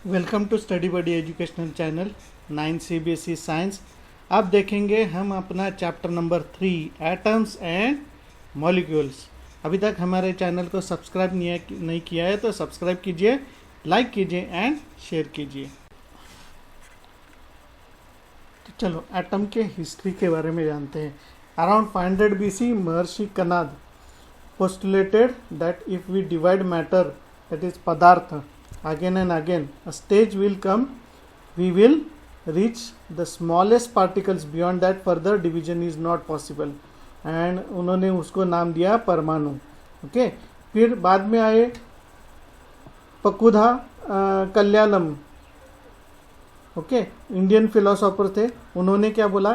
Welcome to study buddy educational channel 9 CBSE science. अब देखेंगे हम अपना chapter number 3 atoms and molecules. अभी तक हमारे चैनल को सब्सक्राइब नहीं किया है तो सब्सक्राइब कीजिए, लाइक कीजिए एंड शेयर कीजिए। तो चलो एटम के हिस्ट्री के बारे में जानते हैं। Around 500 BC Maharshi Kanad postulated that if we divide matter, that is padartha, again and again, a stage will come, we will reach the smallest particles. Beyond that further division is not possible. And उन्होंने उसको नाम दिया परमाणु। Okay, फिर बाद में आए पकुधा कल्याणम। Okay, Indian philosopher थे। उन्होंने क्या बोला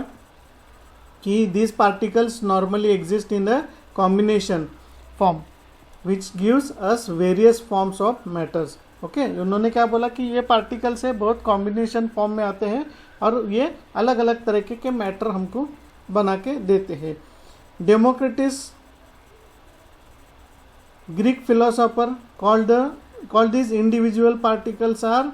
कि these particles normally exist in a combination form which gives us various forms of matters. Okay, उन्होंने क्या बोला कि ये पार्टिकल्स है बहुत कॉम्बिनेशन फॉर्म में आते हैं और ये अलग अलग तरीके के मैटर हमको बना के देते हैं। Democritus Greek philosopher called these individual particles are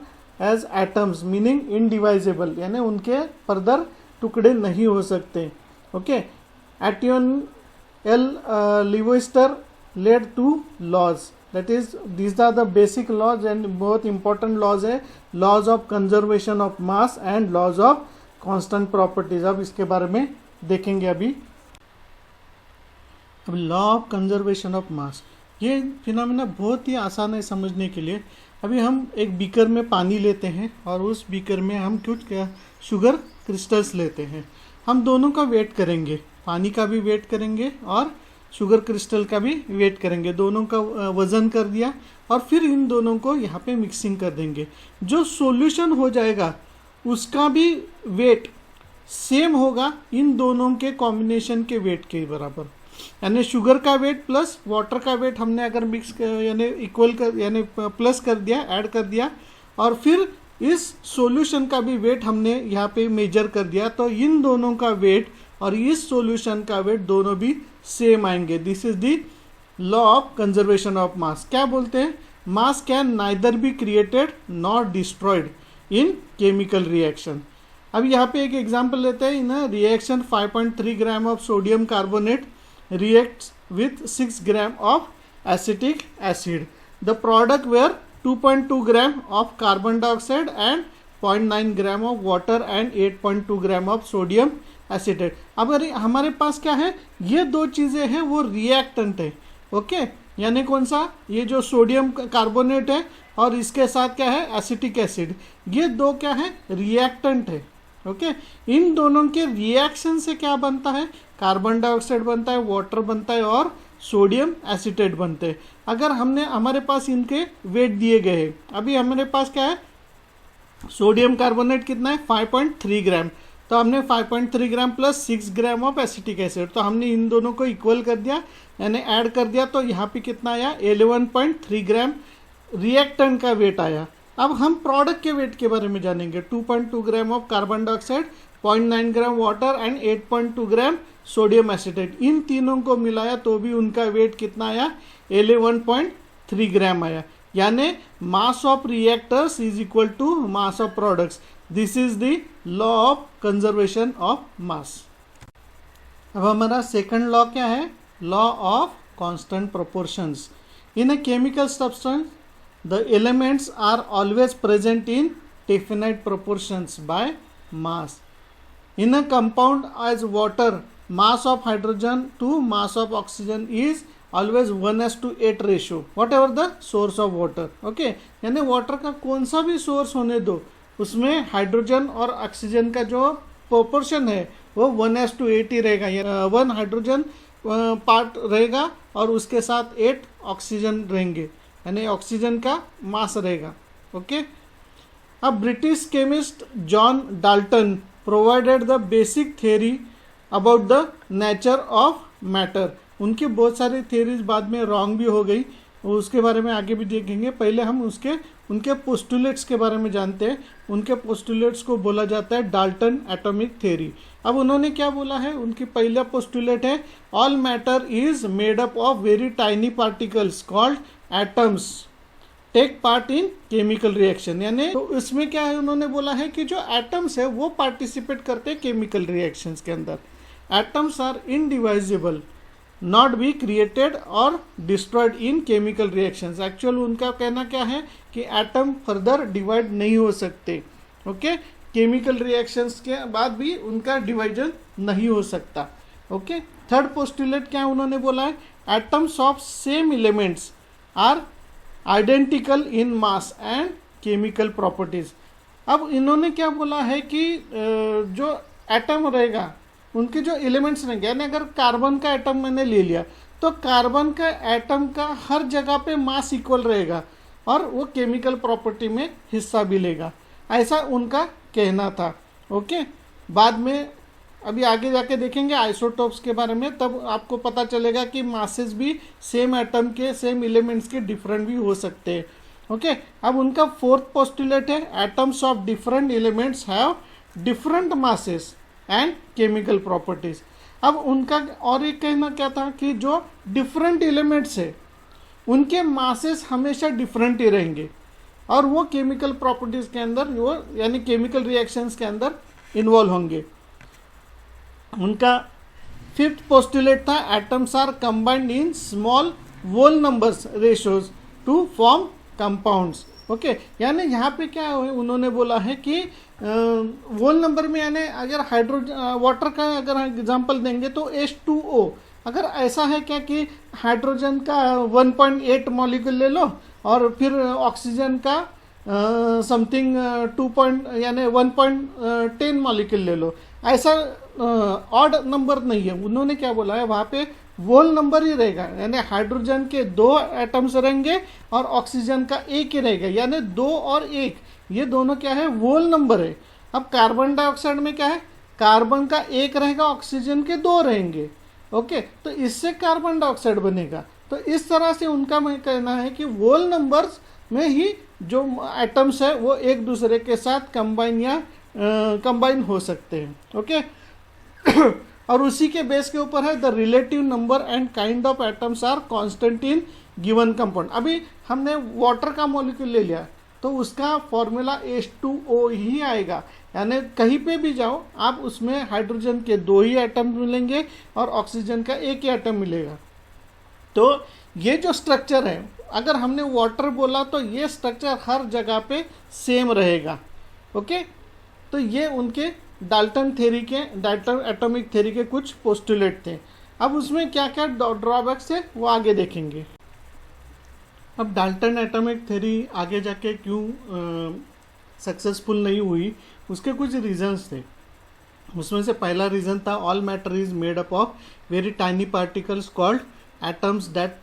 as atoms, meaning indivisible, यानी उनके फर्दर टुकड़े नहीं हो सकते। ओके, एटियन एल Lavoisier led to laws, that is these are the basic laws and बहुत important laws है, laws of conservation of mass and laws of constant properties। अब इसके बारे में देखेंगे। अब लॉ ऑफ कंजर्वेशन ऑफ मास, ये फिनोमेना बहुत ही आसान है समझने के लिए। अभी हम एक बीकर में पानी लेते हैं और उस बीकर में हम कुछ क्या शुगर क्रिस्टल्स लेते हैं। हम दोनों का वेट करेंगे, पानी का भी वेट करेंगे और शुगर क्रिस्टल का भी वेट करेंगे। दोनों का वज़न कर दिया और फिर इन दोनों को यहाँ पे मिक्सिंग कर देंगे। जो सॉल्यूशन हो जाएगा उसका भी वेट सेम होगा इन दोनों के कॉम्बिनेशन के वेट के बराबर। यानी शुगर का वेट प्लस वाटर का वेट हमने अगर मिक्स यानी इक्वल कर यानी प्लस कर दिया, ऐड कर दिया और फिर इस सॉल्यूशन का भी वेट हमने यहाँ पे मेजर कर दिया, तो इन दोनों का वेट और इस सॉल्यूशन का वेट दोनों भी सेम आएंगे। This is the law of conservation of mass. क्या बोलते हैं? Mass can neither be created not destroyed in chemical reaction. अब यहाँ पे एक एग्जांपल लेते हैं। In reaction 5.3 gram of sodium carbonate reacts with 6 gram of acetic acid. The product were 2.2 gram of carbon dioxide and 0.9 gram of water and 8.2 gram of sodium acetate. अब हमारे पास क्या है, ये दो चीज़ें हैं वो रिएक्टेंट है। ओके, यानी कौन सा, ये जो सोडियम कार्बोनेट है और इसके साथ क्या है एसिटिक एसिड, ये दो क्या है रिएक्टेंट है। ओके, इन दोनों के रिएक्शन से क्या बनता है, कार्बन डाइऑक्साइड बनता है, वाटर बनता है और सोडियम एसिटेट बनते हैं। अगर हमने हमारे पास इनके वेट दिए गए हैं, अभी हमारे पास क्या है सोडियम कार्बोनेट कितना है 5.3 ग्राम, तो हमने 5.3 gram plus 6 gram of acetic acid, तो हमने इन दोनों को इक्वल कर दिया यानी ऐड कर दिया, तो यहाँ पे कितना आया 11.3 ग्राम रिएक्टेंट का वेट आया। अब हम प्रोडक्ट के वेट के बारे में जानेंगे। 2.2 gram of carbon dioxide, 0.9 gram water and 8.2 gram sodium acetate, इन तीनों को मिलाया तो भी उनका वेट कितना आया 11.3 ग्राम आया। यानी mass of reactors is equal to mass of products. This is the law of conservation of mass. अब हमारा सेकंड लॉ क्या है, law of constant proportions. In a chemical substance the elements are always present in definite proportions by mass. In a compound as water, mass of hydrogen to mass of oxygen is always 1:8 ratio, whatever the source of water. Okay, यानी water का कौन सा भी source होने दो, उसमें hydrogen और oxygen का जो प्रोपोर्शन है वो 1:8 ही रहेगा। 1 हाइड्रोजन पार्ट रहेगा और उसके साथ 8 ऑक्सीजन रहेंगे, यानी ऑक्सीजन का मास रहेगा। ओके, अब British chemist John Dalton provided the basic theory about the nature of matter. उनकी बहुत सारी थ्योरीज बाद में रॉन्ग भी हो गई, उसके बारे में आगे भी देखेंगे। पहले हम उनके पोस्टुलेट्स के बारे में जानते हैं। उनके पोस्टुलेट्स को बोला जाता है डाल्टन एटॉमिक थ्योरी। अब उन्होंने क्या बोला है, उनकी पहला पोस्टुलेट है all matter is made up of very tiny particles called atoms. Take part in chemical reaction, यानी तो इसमें क्या है, उन्होंने बोला है कि जो एटम्स है वो पार्टिसिपेट करते हैं केमिकल रिएक्शंस के अंदर। Atoms are indivisible, not be created और destroyed in chemical reactions. Actual उनका कहना क्या है कि एटम फर्दर डिवाइड नहीं हो सकते, ओके, केमिकल रिएक्शंस के बाद भी उनका डिवाइजन नहीं हो सकता, ओके। थर्ड पोस्टुलेट क्या उन्होंने बोला है, atoms of same elements are identical in mass and chemical properties. अब इन्होंने क्या बोला है कि जो एटम रहेगा उनके जो एलिमेंट्स रहेंगे, यानी अगर कार्बन का एटम मैंने ले लिया तो कार्बन का एटम का हर जगह पे मास इक्वल रहेगा और वो केमिकल प्रॉपर्टी में हिस्सा भी लेगा, ऐसा उनका कहना था, ओके। बाद में अभी आगे जाके देखेंगे आइसोटोप्स के बारे में, तब आपको पता चलेगा कि मासेस भी सेम एटम के सेम एलिमेंट्स के डिफरेंट भी हो सकते हैं, ओके। अब उनका फोर्थ पोस्टुलेट है, atoms of different elements have different masses and chemical properties. अब उनका और एक कहना क्या था कि जो डिफरेंट एलिमेंट्स है उनके मासेस हमेशा डिफरेंट ही रहेंगे और वो केमिकल प्रॉपर्टीज के अंदर वो यानी केमिकल रिएक्शंस के अंदर इन्वॉल्व होंगे। उनका फिफ्थ पोस्टुलेट था, atoms are combined in small whole numbers ratios to form compounds, okay. यानी यहाँ पे क्या है, उन्होंने बोला है कि वोल नंबर में, यानी अगर हाइड्रोजन वाटर का अगर एग्जांपल देंगे तो H2O, अगर ऐसा है क्या कि हाइड्रोजन का 1.8 मॉलिक्यूल ले लो और फिर ऑक्सीजन का समथिंग यानी 1.10 मॉलिक्यूल ले लो, ऐसा ऑड नंबर नहीं है। उन्होंने क्या बोला है, वहाँ पे वोल नंबर ही रहेगा, यानी हाइड्रोजन के 2 एटम्स रहेंगे और ऑक्सीजन का 1 ही रहेगा, यानी 2 और 1 ये दोनों क्या है, वोल नंबर है। अब कार्बन डाइऑक्साइड में क्या है, कार्बन का 1 रहेगा, ऑक्सीजन के 2 रहेंगे, ओके, तो इससे कार्बन डाइऑक्साइड बनेगा। तो इस तरह से उनका मैं कहना है कि वोल नंबर्स में ही जो एटम्स है वो एक दूसरे के साथ कंबाइन हो सकते हैं, ओके। और उसी के बेस के ऊपर है the relative number and kind of atoms are constant in given compound. अभी हमने वाटर का मॉलिक्यूल ले लिया तो उसका फॉर्मूला H2O ही आएगा, यानी कहीं पे भी जाओ आप उसमें हाइड्रोजन के 2 ही एटम मिलेंगे और ऑक्सीजन का 1 ही एटम मिलेगा। तो ये जो स्ट्रक्चर है, अगर हमने वाटर बोला तो ये स्ट्रक्चर हर जगह पे सेम रहेगा, ओके। तो ये उनके डाल्टन एटॉमिक थ्योरी के कुछ पोस्टुलेट थे। अब उसमें क्या क्या ड्रॉबैक्स है वो आगे देखेंगे। अब डाल्टन एटॉमिक थ्योरी आगे जाके क्यों सक्सेसफुल नहीं हुई, उसके कुछ रीजंस थे। उसमें से पहला रीज़न था all matter is made up of very tiny particles called atoms that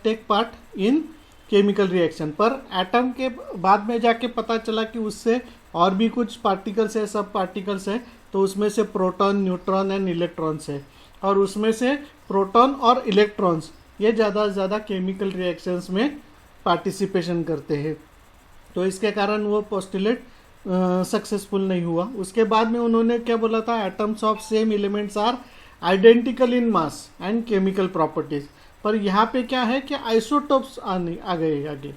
take part in chemical reaction. पर एटम के बाद में जाके पता चला कि उससे और भी कुछ पार्टिकल्स है, सब पार्टिकल्स है, तो उसमें से प्रोटॉन, न्यूट्रॉन एंड इलेक्ट्रॉन्स है, और उसमें से प्रोटॉन और इलेक्ट्रॉन्स ये ज़्यादा से ज़्यादा केमिकल रिएक्शंस में पार्टिसिपेशन करते हैं। तो इसके कारण वो पोस्टुलेट सक्सेसफुल नहीं हुआ। उसके बाद में उन्होंने क्या बोला था, atoms of same elements are identical in mass and chemical properties. पर यहाँ पे क्या है कि आइसोटोप्स आ गए आगे,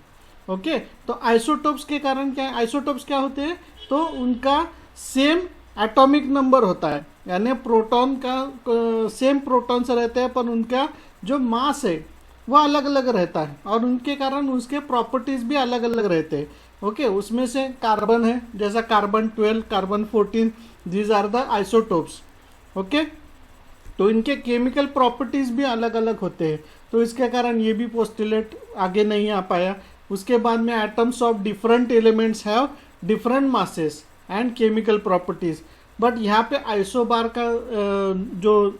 ओके। तो आइसोटोप्स के कारण क्या है, आइसोटोप्स क्या होते हैं, तो उनका सेम एटॉमिक नंबर होता है, यानी प्रोटॉन का सेम प्रोटॉन्स रहते हैं पर उनका जो मास है वो अलग अलग रहता है और उनके कारण उसके प्रॉपर्टीज भी अलग अलग रहते हैं, ओके। उसमें से कार्बन है, जैसा carbon 12, carbon 14, these are the isotopes, okay. तो इनके केमिकल प्रॉपर्टीज भी अलग अलग होते हैं, तो इसके कारण ये भी पोस्टुलेट आगे नहीं आ पाया। उसके बाद में atoms of different elements have different masses and chemical properties. But यहाँ पे आइसोबार का जो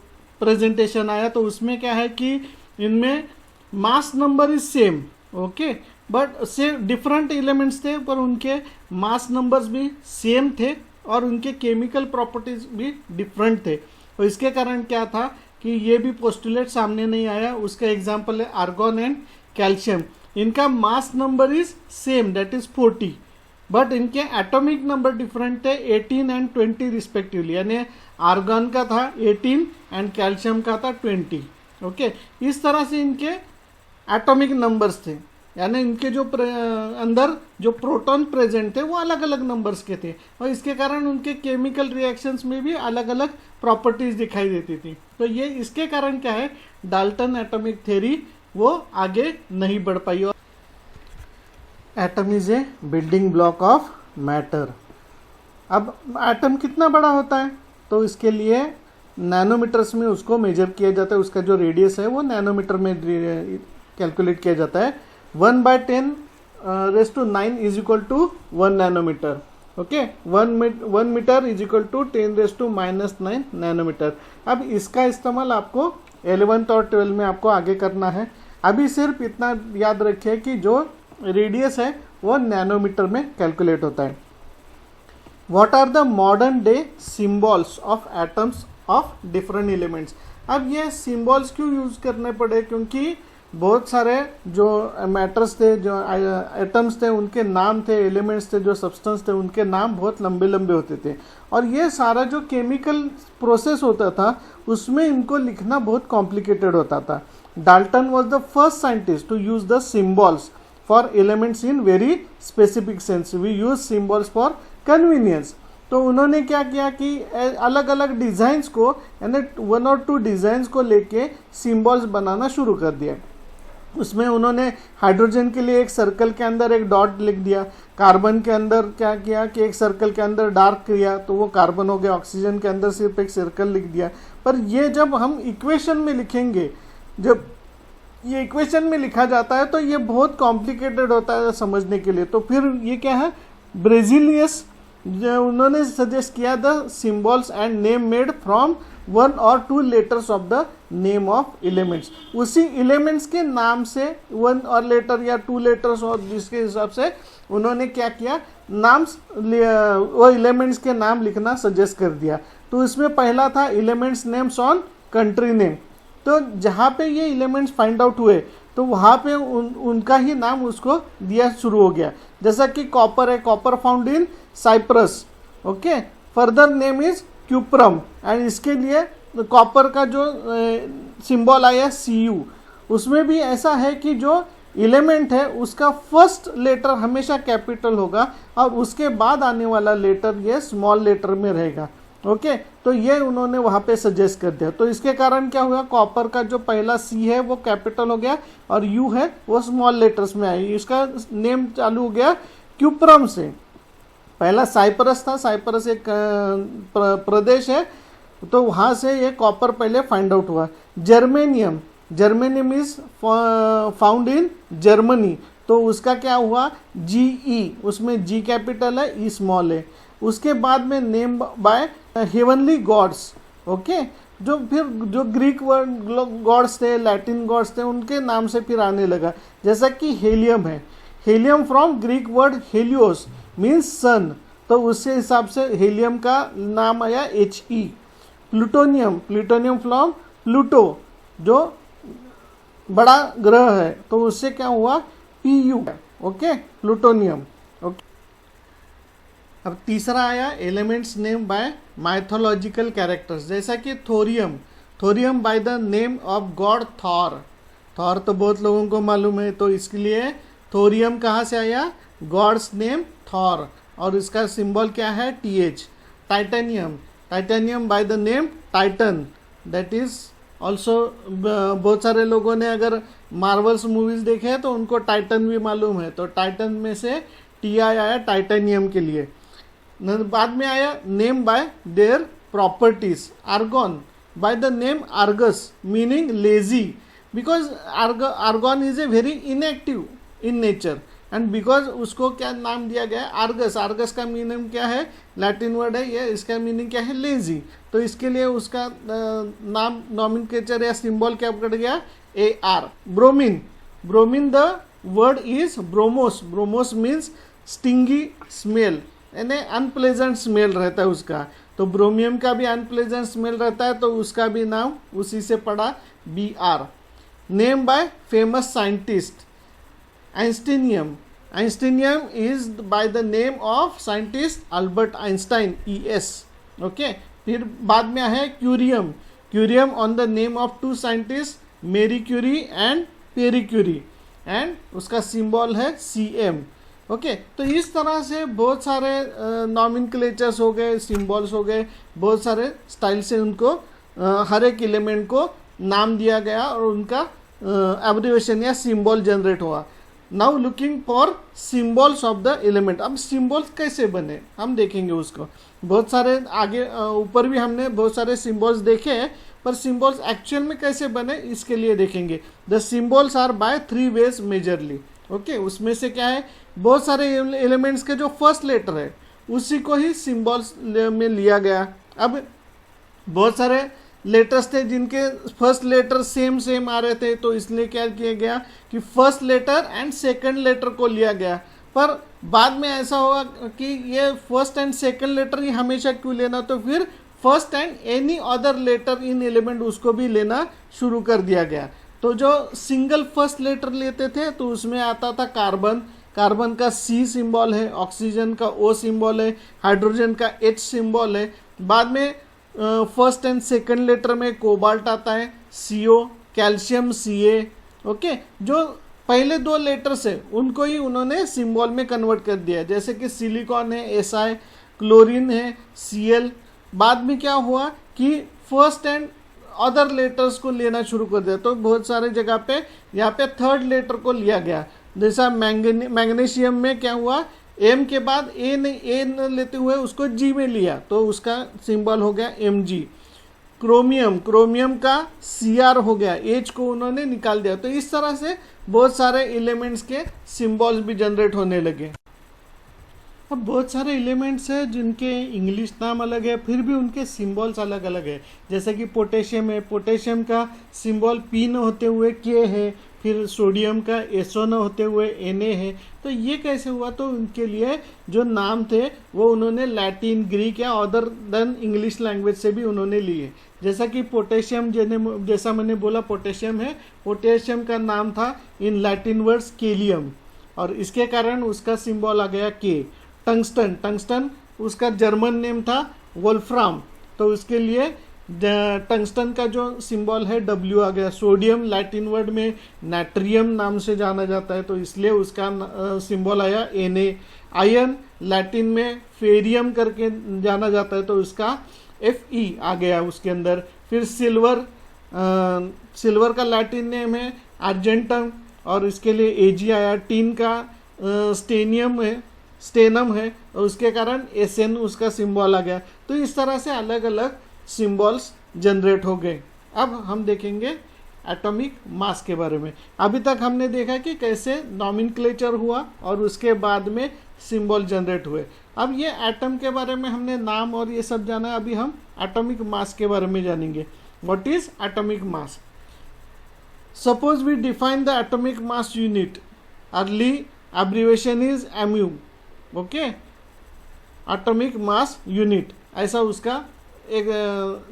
प्रेजेंटेशन आया तो उसमें क्या है कि इनमें मास number is same, okay, but से डिफरेंट एलिमेंट्स थे पर उनके मास नंबर्स भी सेम थे और उनके केमिकल प्रॉपर्टीज भी डिफरेंट थे। और इसके कारण क्या था कि ये भी पोस्टुलेट सामने नहीं आया। उसका एग्जांपल है आर्गॉन एंड कैल्शियम। इनका mass number is same, that is 40, but इनके एटॉमिक नंबर डिफरेंट थे 18 एंड 20 रिस्पेक्टिवली, यानी आर्गॉन का था 18 एंड कैल्शियम का था 20, ओके। इस तरह से इनके एटॉमिक नंबर्स थे। यानी इनके जो अंदर जो प्रोटॉन प्रेजेंट थे वो अलग अलग नंबर्स के थे, और इसके कारण उनके केमिकल रिएक्शंस में भी अलग अलग प्रॉपर्टीज दिखाई देती थी। तो ये इसके कारण क्या है, डाल्टन एटॉमिक थ्योरी वो आगे नहीं बढ़ पाई। Atom is a building block of matter. अब एटम कितना बड़ा होता है, तो इसके लिए नैनोमीटर्स में उसको मेजर किया जाता है, उसका जो रेडियस है वो नैनोमीटर में कैलकुलेट किया जाता है। 1/10⁻⁹ is equal to 1 nanometre. Okay, 1 metre is equal to 10⁻⁻9 nanometre. अब इसका इस्तेमाल आपको 11th और 12th में आपको आगे करना है। अभी सिर्फ इतना याद रखिए कि जो रेडियस है वो नैनोमीटर में कैलकुलेट होता है। What are the modern day symbols of atoms of different elements? अब ये सिम्बॉल्स क्यों यूज करने पड़े, क्योंकि बहुत सारे जो मैटर्स थे, जो एटम्स थे, उनके नाम थे, एलिमेंट्स थे, जो सब्सटेंस थे, उनके नाम बहुत लंबे लंबे होते थे, और ये सारा जो केमिकल प्रोसेस होता था उसमें इनको लिखना बहुत कॉम्प्लिकेटेड होता था। Dalton was the first scientist to use the symbols for elements in very specific sense. We use symbols for convenience. तो उन्होंने क्या किया कि अलग अलग डिज़ाइंस को, यानी 1 और 2 डिज़ाइंस को लेके सिम्बॉल्स बनाना शुरू कर दिया। उसमें उन्होंने हाइड्रोजन के लिए एक सर्कल के अंदर एक डॉट लिख दिया, कार्बन के अंदर क्या किया कि एक सर्कल के अंदर डार्क किया तो वो कार्बन हो गया, ऑक्सीजन के अंदर सिर्फ एक सर्कल लिख दिया। पर ये जब हम इक्वेशन में लिखेंगे, जब ये इक्वेशन में लिखा जाता है तो ये बहुत कॉम्प्लिकेटेड होता है समझने के लिए। तो फिर ये क्या है, ब्रेजिलियस उन्होंने सजेस्ट किया the symbols and name made from 1 और 2 letters of the name of elements. उसी एलिमेंट्स के नाम से 1 और लेटर या 2 लेटर्स, और जिसके हिसाब से उन्होंने क्या किया, नाम वो एलिमेंट्स के नाम लिखना सजेस्ट कर दिया। तो इसमें पहला था elements names on country name. तो जहाँ पे ये एलिमेंट्स फाइंड आउट हुए तो वहाँ पे उनका ही नाम उसको दिया शुरू हो गया। जैसा कि कॉपर है, copper found in Cyprus. Okay, further name is cuprum, and इसके लिए कॉपर का जो सिंबल आया Cu, उसमें भी ऐसा है कि जो एलिमेंट है उसका फर्स्ट लेटर हमेशा कैपिटल होगा और उसके बाद आने वाला लेटर ये स्मॉल लेटर में रहेगा। ओके, तो ये उन्होंने वहाँ पे सजेस्ट कर दिया। तो इसके कारण क्या हुआ, कॉपर का जो पहला C है वो कैपिटल हो गया और U है वो स्मॉल लेटर्स में आई। इसका नेम चालू हो गया क्यूप्रम से। पहला साइप्रस था, साइप्रस एक प्रदेश है, तो वहाँ से ये कॉपर पहले फाइंड आउट हुआ। Germanium, germanium is found in Germany, तो उसका क्या हुआ Ge, उसमें G कैपिटल है, E स्मॉल है। उसके बाद में name by heavenly gods. Okay, जो फिर जो ग्रीक गॉड्स थे, लैटिन गॉड्स थे, उनके नाम से फिर आने लगा। जैसा कि हेलियम है, helium from Greek word Helios means sun, तो उसके हिसाब से हेलियम का नाम आया He। Plutonium, plutonium from Pluto जो बड़ा ग्रह है, तो उससे क्या हुआ Pu। Okay, plutonium. ओके, अब तीसरा आया elements name by mythological characters. जैसा कि thorium, thorium bye the name of God Thor. Thor तो बहुत लोगों को मालूम है, तो इसके लिए थोरियम कहाँ से आया, गॉड्स नेम थॉर, और इसका सिंबल क्या है Th। Titanium, titanium bye the name Titan, that is also, बहुत सारे लोगों ने अगर मार्वल्स मूवीज देखे हैं तो उनको टाइटन भी मालूम है, तो टाइटन में से Ti आया टाइटेनियम के लिए। बाद में आया name by their properties. Argon bye the name Argus meaning lazy, because argon is a very inactive in nature, and because उसको क्या नाम दिया गया आर्गस। आर्गस का मीनिंग क्या है, लैटिन वर्ड है ये, इसका मीनिंग क्या है लेजी, तो इसके लिए उसका नाम नॉमेनक्लेचर या सिंबल क्या पकड़ गया Ar। Bromine, bromine the word is bromos, bromos means stingy smell, यानी अनप्लेजेंट स्मेल रहता है उसका, तो ब्रोमियम का भी अनप्लेजेंट स्मेल रहता है, तो उसका भी नाम उसी से पड़ा Br। Name by famous scientist. Einsteinium, einsteinium is by the name of scientist Albert Einstein ES। Okay, फिर बाद में है curium, curium on the name of 2 scientist Marie Curie and Pierre Curie. And उसका सिंबल है Cm। Okay, तो इस तरह से बहुत सारे नॉमेनक्लेचर्स हो गए, सिंबल्स हो गए, बहुत सारे स्टाइल से उनको हर एक एलिमेंट को नाम दिया गया और उनका एब्रिविएशन या सिंबल जनरेट हुआ। Now looking for symbols of the element. अब सिंबल्स कैसे बने हम देखेंगे उसको। बहुत सारे आगे ऊपर भी हमने बहुत सारे सिंबल्स देखे हैं, पर सिंबल्स एक्चुअल में कैसे बने इसके लिए देखेंगे। The symbols are by 3 ways majorly. Okay, उसमें से क्या है, बहुत सारे एलिमेंट्स के जो फर्स्ट लेटर है उसी को ही सिंबल्स में लिया गया। अब बहुत सारे लेटर्स थे जिनके फर्स्ट लेटर सेम आ रहे थे, तो इसलिए क्या किया गया कि first letter and second letter को लिया गया। पर बाद में ऐसा हुआ कि ये फर्स्ट एंड सेकंड लेटर ही हमेशा क्यों लेना, तो फिर first and any other letter in element उसको भी लेना शुरू कर दिया गया। तो जो सिंगल फर्स्ट लेटर लेते थे तो उसमें आता था कार्बन, कार्बन का C सिंबल है, ऑक्सीजन का O सिंबल है, हाइड्रोजन का H सिंबल है। बाद में फर्स्ट एंड सेकंड लेटर में कोबाल्ट आता है, CO, कैल्शियम Ca। ओके, जो पहले 2 लेटर्स है उनको ही उन्होंने सिंबल में कन्वर्ट कर दिया, जैसे कि सिलिकॉन है Si, क्लोरीन है Cl। बाद में क्या हुआ कि फर्स्ट एंड अदर लेटर्स को लेना शुरू कर दिया, तो बहुत सारे जगह पे यहाँ पे थर्ड लेटर को लिया गया। जैसा मैग्नीशियम में क्या हुआ, M के बाद A न लेते हुए उसको G में लिया, तो उसका सिंबल हो गया Mg। क्रोमियम का Cr हो गया, H को उन्होंने निकाल दिया। तो इस तरह से बहुत सारे एलिमेंट्स के सिंबल्स भी जनरेट होने लगे। अब बहुत सारे एलिमेंट्स हैं जिनके इंग्लिश नाम अलग है, फिर भी उनके सिंबल्स अलग अलग है। जैसे कि पोटेशियम है, पोटेशियम का सिंबल P न होते हुए K है, फिर सोडियम का SO न होते हुए Na है। तो ये कैसे हुआ, तो उनके लिए जो नाम थे वो उन्होंने लैटिन, ग्रीक या अदर देन इंग्लिश लैंग्वेज से भी उन्होंने लिए। जैसा कि पोटेशियम, जैसा मैंने बोला पोटेशियम है, पोटेशियम का नाम था इन लैटिन वर्ड्स केलियम, और इसके कारण उसका सिंबल आ गया K। टंगस्टन उसका जर्मन नेम था वोल्फ्राम, तो उसके लिए टंगस्टन का जो सिंबल है W आ गया। सोडियम लैटिन वर्ड में नाट्रियम नाम से जाना जाता है, तो इसलिए उसका सिंबल आया Na। आयरन लैटिन में फेरियम करके जाना जाता है, तो उसका Fe आ गया उसके अंदर। फिर सिल्वर का लैटिन नेम है आर्जेंटम, और इसके लिए Ag आया। टीन का स्टेनम है, और उसके कारण Sn उसका सिंबल आ गया। तो इस तरह से अलग अलग सिंबल्स जनरेट हो गए। अब हम देखेंगे एटॉमिक मास के बारे में। अभी तक हमने देखा कि कैसे नॉमेनक्लेचर हुआ और उसके बाद में सिंबल जनरेट हुए। अब ये एटम के बारे में हमने नाम और ये सब जाना, अभी हम एटॉमिक मास के बारे में जानेंगे। What is atomic mass? Suppose we define the atomic mass unit, early abbreviation is MU। Okay, atomic mass unit ऐसा उसका एक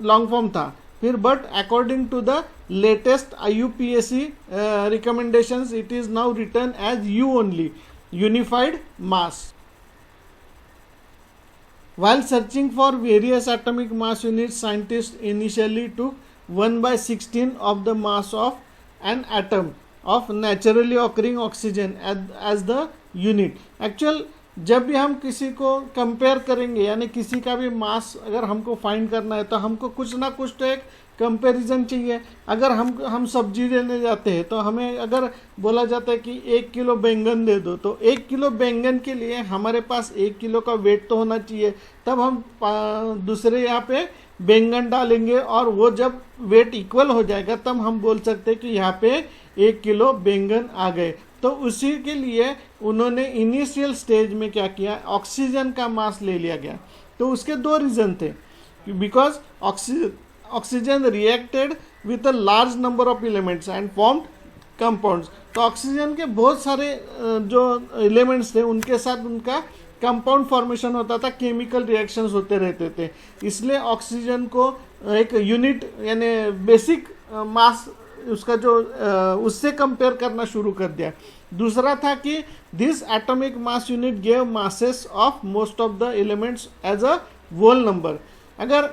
लॉन्ग फॉर्म था। फिर but according to the latest IUPAC recommendations it is now written as U only, unified mass. While searching for various atomic mass units, scientists initially took 1/16 of the mass of an atom of naturally occurring oxygen as the unit. Actual जब भी हम किसी को compare करेंगे, यानी किसी का भी मास अगर हमको फाइंड करना है, तो हमको कुछ ना कुछ तो एक कंपैरिजन चाहिए। अगर हम सब्जी लेने जाते हैं तो हमें अगर बोला जाता है कि 1 किलो बैंगन दे दो, तो 1 किलो बैंगन के लिए हमारे पास 1 किलो का वेट तो होना चाहिए, तब हम दूसरे यहाँ पे बैंगन डालेंगे और वो जब वेट इक्वल हो जाएगा तब हम बोल सकते हैं कि यहाँ पे 1 किलो बैंगन आ गए। तो उसी के लिए उन्होंने इनिशियल स्टेज में क्या किया, ऑक्सीजन का मास ले लिया गया। तो उसके 2 रीज़न थे, because oxygen reacted with a large number of elements and formed compounds. तो ऑक्सीजन के बहुत सारे जो एलिमेंट्स थे उनके साथ उनका कंपाउंड फॉर्मेशन होता था, केमिकल रिएक्शंस होते रहते थे, इसलिए ऑक्सीजन को एक यूनिट यानी बेसिक मास उसका जो उससे कंपेयर करना शुरू कर दिया। दूसरा था कि this atomic mass unit gave masses of most of the elements as a whole number. अगर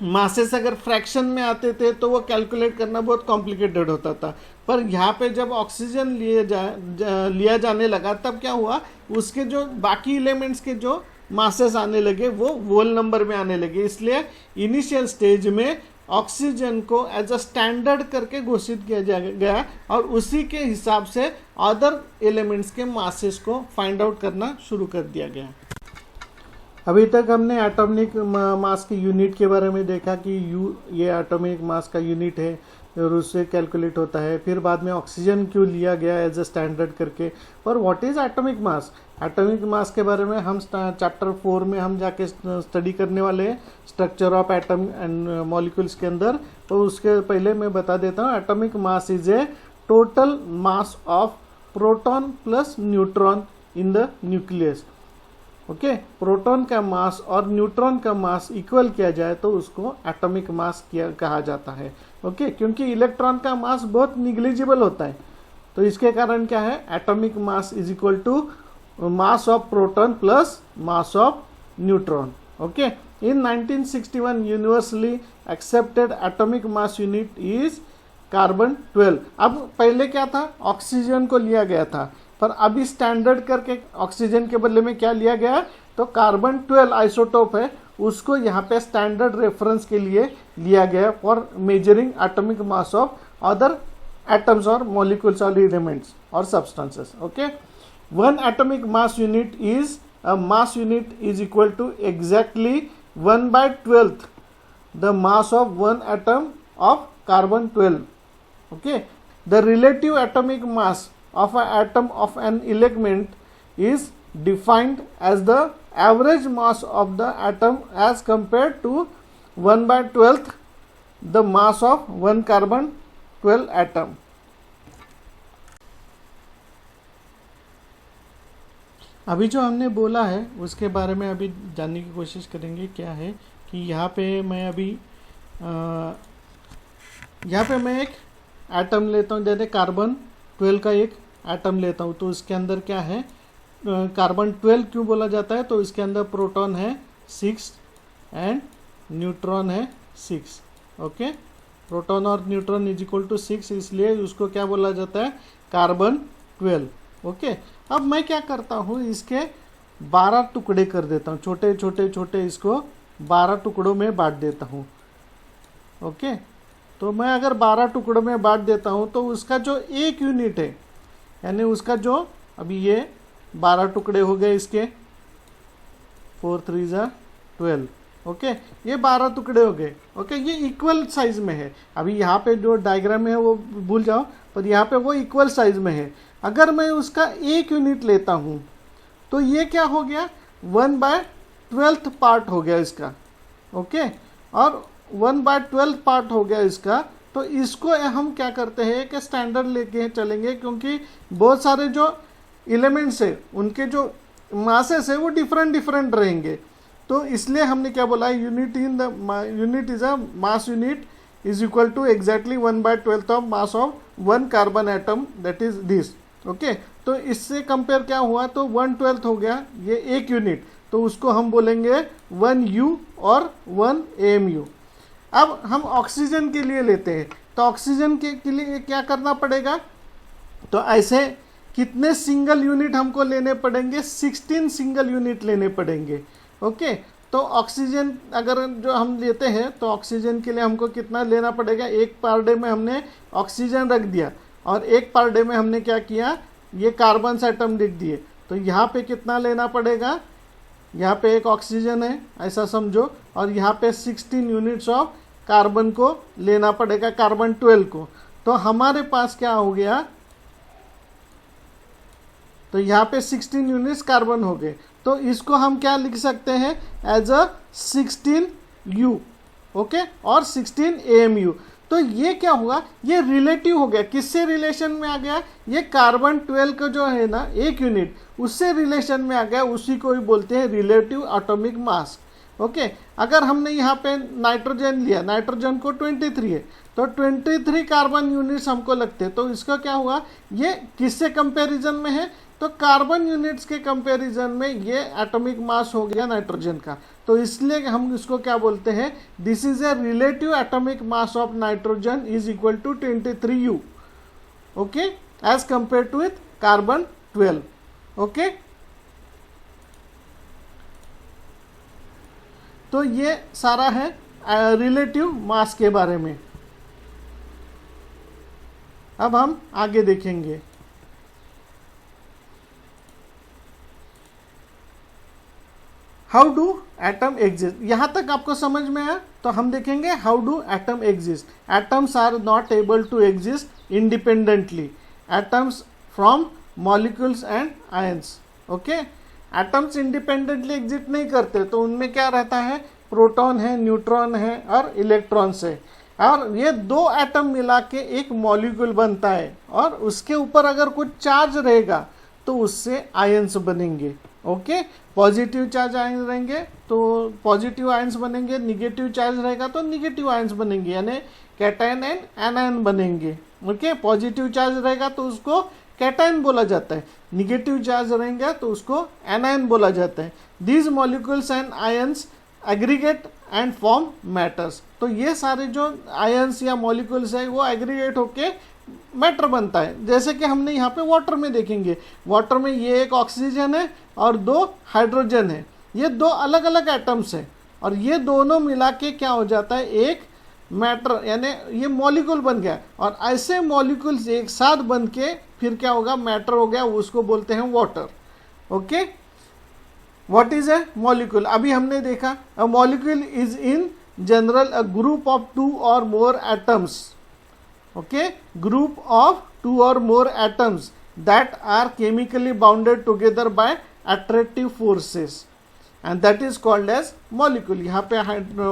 मासेस अगर फ्रैक्शन में आते थे तो वो कैलकुलेट करना बहुत कॉम्प्लिकेटेड होता था। पर यहाँ पे जब ऑक्सीजन लिया जाने लगा तब क्या हुआ, उसके जो बाकी एलिमेंट्स के जो मासेस आने लगे वो वोल नंबर में आने लगे। इसलिए इनिशियल स्टेज में ऑक्सीजन को एज अ स्टैंडर्ड करके घोषित किया गया और उसी के हिसाब से अदर एलिमेंट्स के मासेस को फाइंड आउट करना शुरू कर दिया गया। अभी तक हमने एटॉमिक मास की यूनिट के बारे में देखा कि ये एटॉमिक मास का यूनिट है और उससे कैलकुलेट होता है। फिर बाद में ऑक्सीजन क्यों लिया गया एज अ स्टैंडर्ड करके। और what is atomic mass, atomic mass के बारे में हम चैप्टर 4 में हम जाके स्टडी करने वाले हैं, structure of atom and molecules के अंदर। तो उसके पहले मैं बता देता हूँ, atomic mass is a total mass of proton plus neutron in the nucleus. Okay, proton का मास और न्यूट्रॉन का मास इक्वल किया जाए तो उसको एटॉमिक मास कहा जाता है। ओके, क्योंकि इलेक्ट्रॉन का मास बहुत निग्लिजिबल होता है, तो इसके कारण क्या है, atomic mass is equal to mass of proton plus mass of neutron. Okay, in 1961 universally accepted atomic mass unit is carbon 12। अब पहले क्या था, ऑक्सीजन को लिया गया था, पर अभी स्टैंडर्ड करके ऑक्सीजन के बदले में क्या लिया गया, तो कार्बन 12 आइसोटोप है, उसको यहाँ पे स्टैंडर्ड रेफरेंस के लिए लिया गया for measuring atomic mass of other atoms और मॉलिक्यूल्स और एलिमेंट्स और substances. Okay, one atomic mass unit is a mass unit is equal to exactly 1/12 the mass of one atom of carbon 12। Okay, the relative atomic mass of an atom of an element is defined as the average mass of the atom as compared to 1/12 the mass of one carbon 12 atom। अभी जो हमने बोला है उसके बारे में अभी जानने की कोशिश करेंगे। क्या है कि यहाँ पे मैं अभी यहाँ पे मैं एक एटम लेता हूँ, जैसे कार्बन 12 का एक एटम लेता हूँ, तो इसके अंदर क्या है, कार्बन 12 क्यों बोला जाता है, तो इसके अंदर प्रोटॉन है 6 एंड न्यूट्रॉन है 6। ओके, प्रोटॉन और न्यूट्रॉन इज इक्वल टू 6, इसलिए उसको क्या बोला जाता है, कार्बन 12। ओके, अब मैं क्या करता हूँ, इसके 12 टुकड़े कर देता हूँ, छोटे छोटे छोटे, इसको 12 टुकड़ों में बांट देता हूँ। ओके, तो मैं अगर 12 टुकड़ों में बांट देता हूँ तो उसका जो एक यूनिट है, यानी उसका जो अभी ये 12 टुकड़े हो गए इसके, 4 3 12। ओके, ये 12 टुकड़े हो गए। ओके, ये इक्वल साइज में है। अभी यहाँ पे जो डायग्राम है वो भूल जाओ, पर यहाँ पे वो इक्वल साइज में है। अगर मैं उसका एक यूनिट लेता हूँ तो ये क्या हो गया, 1/12 पार्ट हो गया इसका। ओके, और 1/12 पार्ट हो गया इसका, तो इसको हम क्या करते हैं कि स्टैंडर्ड लेके चलेंगे, क्योंकि बहुत सारे जो एलिमेंट्स है उनके जो मासेस है वो डिफरेंट डिफरेंट रहेंगे। तो इसलिए हमने क्या बोला, unit is a mass unit is equal to exactly 1/12 of mass of one carbon atom, that is this. Okay, तो इससे कंपेयर क्या हुआ, तो 1/12 हो गया ये एक यूनिट, तो उसको हम बोलेंगे 1U और 1 AMU। अब हम ऑक्सीजन के लिए लेते हैं, तो ऑक्सीजन के लिए क्या करना पड़ेगा, तो ऐसे कितने सिंगल यूनिट हमको लेने पड़ेंगे, 16 सिंगल यूनिट लेने पड़ेंगे। ओके, तो ऑक्सीजन अगर जो हम लेते हैं तो ऑक्सीजन के लिए हमको कितना लेना पड़ेगा, एक पर डे में हमने ऑक्सीजन रख दिया और एक पर डे में हमने क्या किया, ये कार्बन एटम लिख दिए, तो यहाँ पे कितना लेना पड़ेगा, यहाँ पे एक ऑक्सीजन है ऐसा समझो, और यहाँ पे 16 यूनिट्स ऑफ कार्बन को लेना पड़ेगा, कार्बन 12 को। तो हमारे पास क्या हो गया, तो यहाँ पे 16 यूनिट्स कार्बन हो गए, तो इसको हम क्या लिख सकते हैं, एज अ 16U। ओके, और 16 AMU। तो ये क्या हुआ, ये रिलेटिव हो गया, किससे रिलेशन में आ गया, ये कार्बन 12 का जो है ना एक यूनिट, उससे रिलेशन में आ गया, उसी को ही बोलते हैं रिलेटिव एटॉमिक मास। ओके, अगर हमने यहाँ पे नाइट्रोजन लिया, नाइट्रोजन को 23 है, तो 23 कार्बन यूनिट्स हमको लगते हैं, तो इसका क्या हुआ, ये किससे कंपैरिजन में है, तो कार्बन यूनिट्स के कंपैरिजन में ये एटॉमिक मास हो गया नाइट्रोजन का, तो इसलिए हम इसको क्या बोलते हैं, this is a relative atomic mass of nitrogen is equal to 23U, okay, as compare to with carbon 12, okay. तो ये सारा है रिलेटिव मास के बारे में। अब हम आगे देखेंगे। हाउ डू एटम एग्जिस्ट, यहां तक आपको समझ में आया, तो हम देखेंगे how do atom exist. Atoms are not able to exist independently, atoms from molecules and ions, okay. Atoms independently exist नहीं करते, तो उनमें क्या रहता है, प्रोटॉन है, न्यूट्रॉन है और इलेक्ट्रॉन्स है, और ये दो एटम मिला के एक मॉलिक्यूल बनता है, और उसके ऊपर अगर कुछ चार्ज रहेगा तो उससे आयंस बनेंगे, ओके। पॉजिटिव चार्ज आयंस रहेंगे तो पॉजिटिव आयंस बनेंगे, निगेटिव चार्ज रहेगा तो निगेटिव आयंस बनेंगे, यानी कैटायन एंड एनायन बनेंगे, ओके। पॉजिटिव चार्ज रहेगा तो उसको कैटायन बोला जाता है, निगेटिव चार्ज रहेंगे तो उसको एनायन बोला जाता है। These molecules and ions aggregate and form matters, तो ये सारे जो आयंस या मॉलिक्यूल्स है वो एग्रीगेट होके मैटर बनता है। जैसे कि हमने यहाँ पे वाटर में देखेंगे, वाटर में ये एक ऑक्सीजन है और दो हाइड्रोजन है, ये दो अलग अलग एटम्स हैं, और ये दोनों मिला के क्या हो जाता है, एक मैटर, यानी ये मॉलिक्यूल बन गया। और ऐसे मॉलिक्यूल्स एक साथ बन के फिर क्या होगा, मैटर हो गया, उसको बोलते हैं water, okay. What is a molecule, अभी हमने देखा, अ molecule is in general a group of 2 or more atoms, okay, group of 2 or more atoms that are chemically bounded together by attractive forces and that is called as molecule। यहाँ पे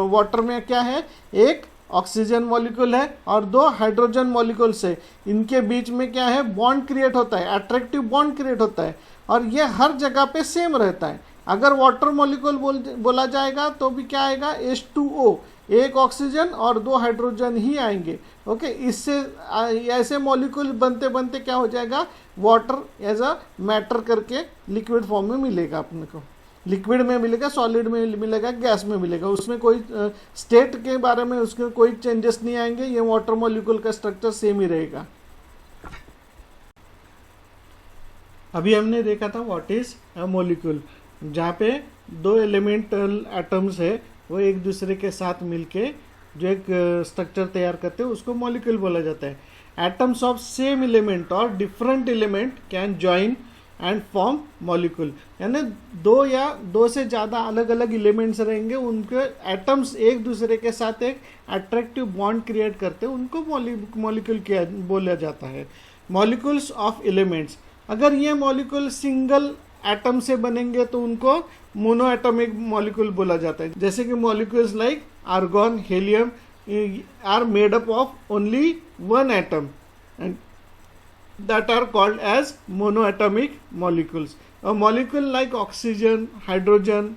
water में क्या है, एक oxygen molecule है और दो hydrogen molecules है, इनके बीच में क्या है, बॉन्ड क्रिएट होता है, अट्रैक्टिव बॉन्ड क्रिएट होता है, और ये हर जगह पे सेम रहता है। अगर वाटर मॉलिक्यूल बोला जाएगा तो भी क्या आएगा, H2O, एक ऑक्सीजन और दो हाइड्रोजन ही आएंगे, ओके। इससे ऐसे मॉलिक्यूल बनते बनते क्या हो जाएगा, वाटर एज अ मैटर करके लिक्विड फॉर्म में मिलेगा अपने को, लिक्विड में मिलेगा, सॉलिड में मिलेगा, गैस में मिलेगा, उसमें कोई स्टेट के बारे में उसके कोई चेंजेस नहीं आएंगे, ये वाटर मॉलिक्यूल का स्ट्रक्चर सेम ही रहेगा। अभी हमने देखा था व्हाट इज अ मॉलिक्यूल, जहाँ पे दो एलिमेंटल एटम्स है वो एक दूसरे के साथ मिलके जो एक स्ट्रक्चर तैयार करते हैं उसको मॉलिक्यूल बोला जाता है। एटम्स ऑफ सेम एलिमेंट और different element can join and form molecule, यानी दो या दो से ज़्यादा अलग अलग एलिमेंट्स रहेंगे, उनके एटम्स एक दूसरे के साथ एक अट्रैक्टिव बॉन्ड क्रिएट करते हैं, उनको मॉलिक्यूल किया बोला जाता है। मॉलिक्यूल्स ऑफ एलिमेंट्स, अगर ये मॉलिक्यूल सिंगल एटम से बनेंगे तो उनको मोनो एटॉमिक मॉलिक्यूल बोला जाता है। जैसे कि molecules like argon, helium are made up of only one atom and that are called as monoatomic molecules. A molecule like oxygen, hydrogen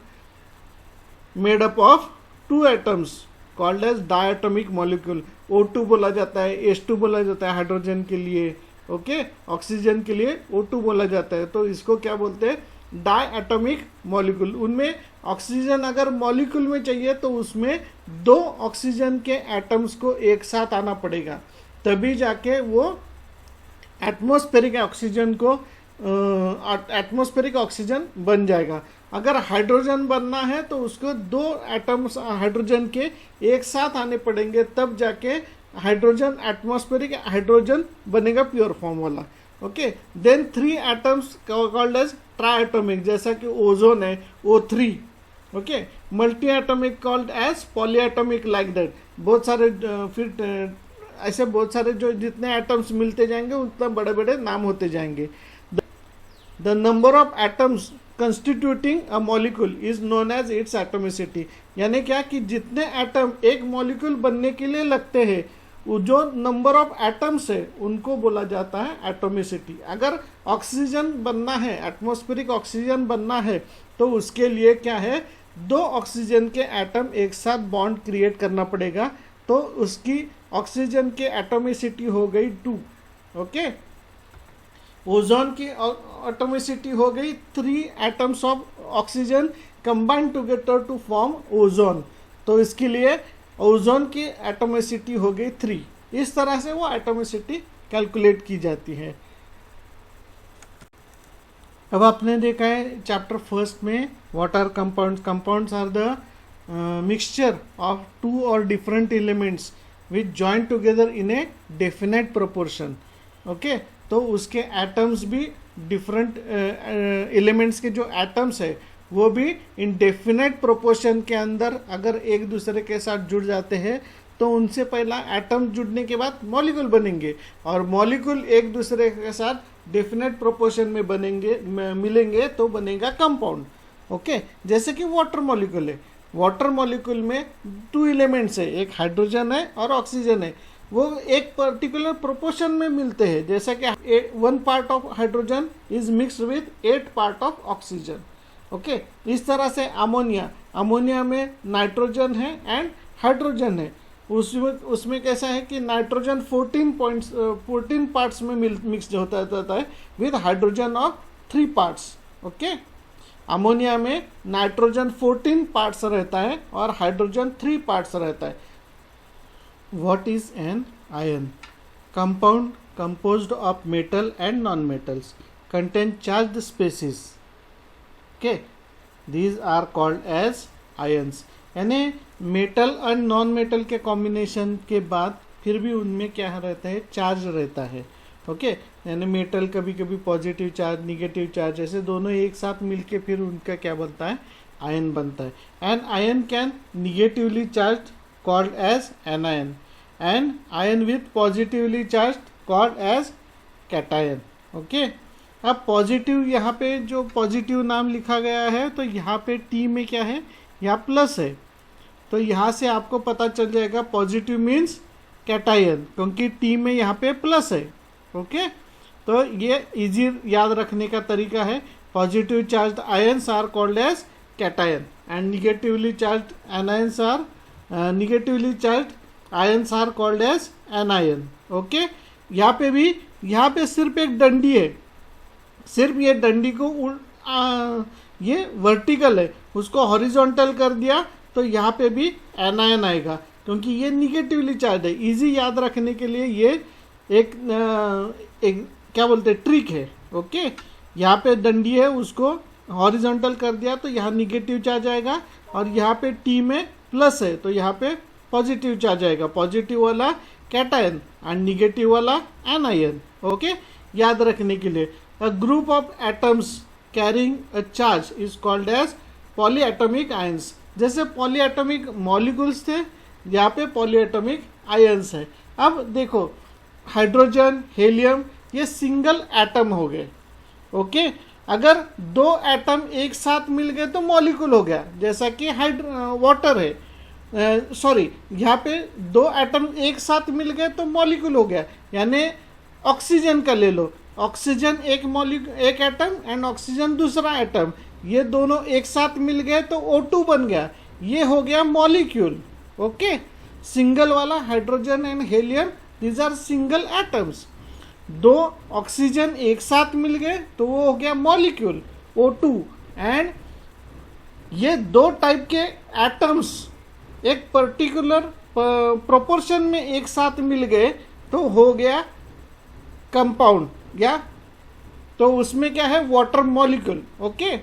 made up of 2 atoms called as diatomic molecule. O2 बोला जाता है, H2 बोला जाता है hydrogen के लिए, okay, oxygen के लिए O2 बोला जाता है, तो इसको क्या बोलते हैं, डायटोमिक मॉलिक्यूल। उनमें ऑक्सीजन अगर मॉलिक्यूल में चाहिए तो उसमें दो ऑक्सीजन के एटम्स को एक साथ आना पड़ेगा, तभी जाके वो एटमॉस्फेरिक ऑक्सीजन बन जाएगा। अगर हाइड्रोजन बनना है तो उसको दो एटम्स हाइड्रोजन के एक साथ आने पड़ेंगे, तब जाके हाइड्रोजन एटमॉस्फेरिक हाइड्रोजन बनेगा प्योर फॉर्म वाला, okay. Then 3 atoms called as triatomic, जैसा कि ओजोन है O3, okay. Multi atomic called as polyatomic, like that. बहुत सारे फिर ऐसे बहुत सारे जो जितने एटम्स मिलते जाएंगे उतना बड़े बड़े नाम होते जाएंगे। The number of atoms constituting a molecule is known as its atomicity, यानी क्या कि जितने एटम एक मॉलिक्यूल बनने के लिए लगते हैं, जो नंबर ऑफ एटम्स है उनको बोला जाता है एटोमिसिटी। अगर ऑक्सीजन बनना है, एटमॉस्फेरिक ऑक्सीजन बनना है, तो उसके लिए क्या है, 2 ऑक्सीजन के एटम एक साथ बॉन्ड क्रिएट करना पड़ेगा, तो उसकी ऑक्सीजन के एटोमिसिटी हो गई 2, ओके। ओजोन की एटॉमिसिटी हो गई 3 atoms of oxygen combine together to form ozone. तो इसके लिए ओजोन की एटॉमिसिटी हो गई 3। इस तरह से वो एटॉमिसिटी कैलकुलेट की जाती है। अब आपने देखा है चैप्टर फर्स्ट में what are compounds. Compounds are the mixture of 2 और different elements which join together in a definite proportion. Okay, तो उसके एटम्स भी डिफरेंट एलिमेंट्स के जो एटम्स है वो भी इन डेफिनेट प्रोपोर्शन के अंदर अगर एक दूसरे के साथ जुड़ जाते हैं तो उनसे पहला एटम जुड़ने के बाद मॉलिक्यूल बनेंगे, और मॉलिक्यूल एक दूसरे के साथ डेफिनेट प्रोपोर्शन में मिलेंगे तो बनेगा कंपाउंड। ओके, जैसे कि वाटर मॉलिक्यूल है। वाटर मॉलिक्यूल में 2 एलिमेंट्स है, एक हाइड्रोजन है और ऑक्सीजन है। वो एक पर्टिकुलर प्रोपोर्शन में मिलते हैं, जैसा कि 1 part of hydrogen is mixed with 8 part of oxygen. Okay, इस तरह से अमोनिया में नाइट्रोजन है एंड हाइड्रोजन है। उसमें कैसा है कि नाइट्रोजन 14 पार्ट्स में मिक्स होता है with hydrogen of 3 parts. Okay, ammonia में नाइट्रोजन 14 पार्ट्स रहता है और हाइड्रोजन 3 पार्ट्स रहता है। What is an ion? Compound composed of metal and non-metals contain charged species. Okay, these are called as ions. यानी मेटल और नॉन मेटल के combination के बाद फिर भी उनमें क्या रहता है, चार्ज रहता है। ओके, यानी मेटल कभी कभी पॉजिटिव चार्ज निगेटिव चार्ज ऐसे दोनों एक साथ मिलके फिर उनका क्या बनता है, आयन बनता है। An ion can negatively charge called as anion and ion with positively charge called as cation. Okay, अब पॉजिटिव यहाँ पे जो पॉजिटिव नाम लिखा गया है तो यहाँ पे टी में क्या है, यहाँ प्लस है, तो यहाँ से आपको पता चल जाएगा पॉजिटिव मीन्स कैटायन, क्योंकि टी में यहाँ पे प्लस है। ओके, तो ये इजी याद रखने का तरीका है। Positive charge ions are called as cation and negatively charge anions are negatively charge ions are called as anion. Okay, यहाँ पे सिर्फ एक डंडी है, सिर्फ ये डंडी को ये वर्टिकल है, उसको हॉरिजॉन्टल कर दिया तो यहाँ पे भी एनायन आएगा, क्योंकि ये निगेटिवली चार्ज है। इजी याद रखने के लिए ये एक क्या बोलते हैं, ट्रिक है। ओके, यहाँ पे डंडी है, उसको हॉरिजॉन्टल कर दिया तो यहाँ निगेटिव चार्ज आएगा, और यहाँ पे टी में प्लस है तो यहाँ पे पॉजिटिव चार्ज आएगा। पॉजिटिव वाला कैटायन एंड निगेटिव वाला एनायन। ओके, याद रखने के लिए a group of atoms carrying a charge is called as polyatomic ions. जैसे पॉलीएटॉमिक मॉलिक्यूल्स थे, यहाँ पे पॉलीएटॉमिक आयंस है। अब देखो हाइड्रोजन हेलियम ये सिंगल एटम हो गए। ओके, अगर 2 एटम एक साथ मिल गए तो मॉलिक्यूल हो गया, जैसा कि वाटर है। यहाँ पे 2 एटम एक साथ मिल गए तो मॉलिक्यूल हो गया। यानी ऑक्सीजन का ले लो, ऑक्सीजन एक एटम एंड ऑक्सीजन दूसरा एटम, ये दोनों एक साथ मिल गए तो O2 बन गया, ये हो गया मॉलिक्यूल। ओके, सिंगल वाला hydrogen and helium these are single atoms. 2 oxygen एक साथ मिल गए तो वो हो गया मॉलिक्यूल O2। एंड ये 2 टाइप के एटम्स एक पर्टिकुलर प्रोपोर्शन में एक साथ मिल गए तो हो गया कंपाउंड, या तो उसमें क्या है, वाटर मॉलिक्यूल। ओके,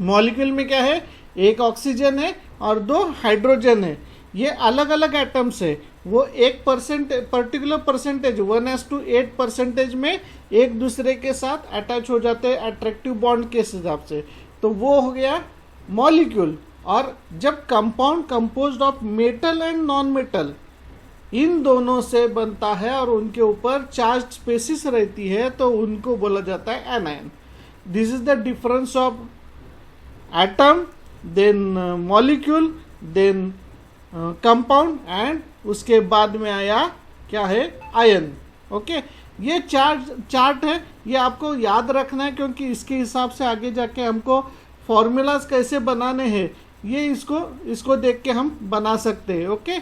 मॉलिक्यूल में क्या है, एक ऑक्सीजन है और 2 हाइड्रोजन है, ये अलग अलग एटम्स है। वो एक पर्टिकुलर परसेंटेज 1:8% में एक दूसरे के साथ अटैच हो जाते हैं अट्रैक्टिव बॉन्ड के हिसाब से, तो वो हो गया मॉलिक्यूल। और जब compound composed of metal and non metal इन दोनों से बनता है और उनके ऊपर चार्ज स्पेसिस रहती है तो उनको बोला जाता है anion. This is the difference of atom, then molecule, then compound and उसके बाद में आया क्या है, आयन। ओके, ये चार्ट है, ये आपको याद रखना है, क्योंकि इसके हिसाब से आगे जाके हमको फॉर्मूलाज कैसे बनाने हैं ये इसको देख के हम बना सकते हैं। ओके,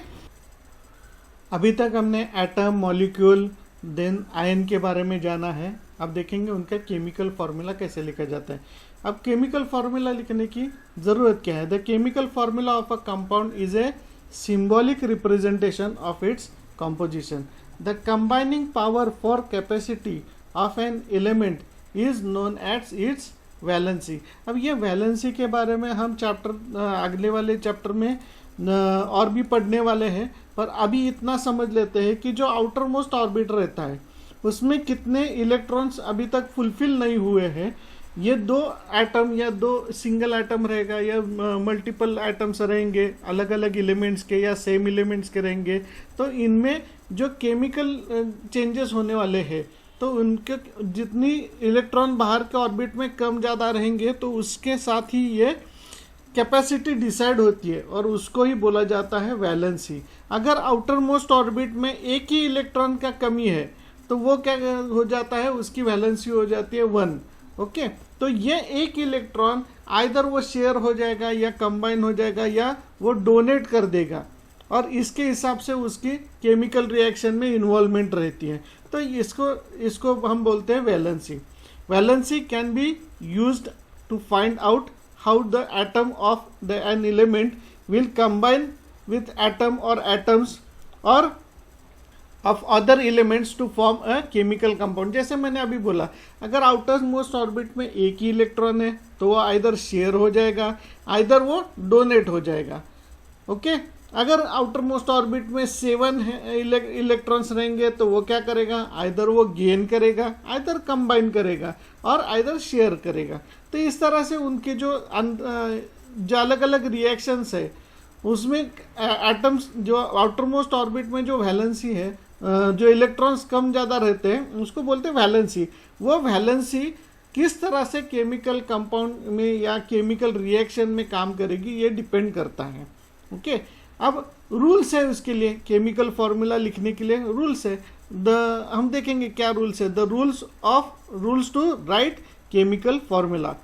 अभी तक हमने एटम, मॉलिक्यूल, देन आयन के बारे में जाना है। अब देखेंगे उनका केमिकल फार्मूला कैसे लिखा जाता है। अब केमिकल फार्मूला लिखने की ज़रूरत क्या है? The chemical formula of a compound is a symbolic representation of its composition. The combining power for capacity of an element is known as its valency. अब ये वैलेंसी के बारे में हम अगले वाले चैप्टर में और भी पढ़ने वाले हैं, पर अभी इतना समझ लेते हैं कि जो आउटर मोस्ट ऑर्बिट रहता है उसमें कितने इलेक्ट्रॉन्स अभी तक फुलफिल नहीं हुए हैं। ये दो एटम या दो सिंगल एटम रहेगा या मल्टीपल एटम्स रहेंगे अलग अलग एलिमेंट्स के या सेम एलिमेंट्स के रहेंगे, तो इनमें जो केमिकल चेंजेस होने वाले हैं तो उनके जितनी इलेक्ट्रॉन बाहर के ऑर्बिट में कम ज़्यादा रहेंगे तो उसके साथ ही ये कैपेसिटी डिसाइड होती है और उसको ही बोला जाता है वैलेंसी। अगर आउटर मोस्ट ऑर्बिट में एक ही इलेक्ट्रॉन का कमी है तो वो क्या हो जाता है, उसकी वैलेंसी हो जाती है 1। ओके, तो ये एक इलेक्ट्रॉन आइदर वो शेयर हो जाएगा या कंबाइन हो जाएगा या वो डोनेट कर देगा और इसके हिसाब से उसकी केमिकल रिएक्शन में इन्वॉल्वमेंट रहती है। तो इसको हम बोलते हैं valency. Valency can be used to find out how the atom of the an element will combine with atom और एटम्स और of other elements to form a chemical compound. जैसे मैंने अभी बोला, अगर आउटर मोस्ट ऑर्बिट में एक ही electron है तो वो आइदर शेयर हो जाएगा आइदर वो डोनेट हो जाएगा। ओके, अगर आउटर मोस्ट ऑर्बिट में 7 इलेक्ट्रॉन्स रहेंगे तो वो क्या करेगा, आइदर वो गेन करेगा आइदर कंबाइन करेगा और आइदर शेयर करेगा। तो इस तरह से उनके जो अलग अलग रिएक्शंस है उसमें एटम्स जो आउटर मोस्ट ऑर्बिट में जो वैलेंसी है, जो इलेक्ट्रॉन्स कम ज़्यादा रहते हैं उसको बोलते हैं वैलेंसी। वो वैलेंसी किस तरह से केमिकल कंपाउंड में या केमिकल रिएक्शन में काम करेगी ये डिपेंड करता है। ओके, अब रूल्स है उसके लिए, केमिकल फॉर्मूला लिखने के लिए रूल्स है। हम देखेंगे क्या रूल्स है। The rules to write chemical formula.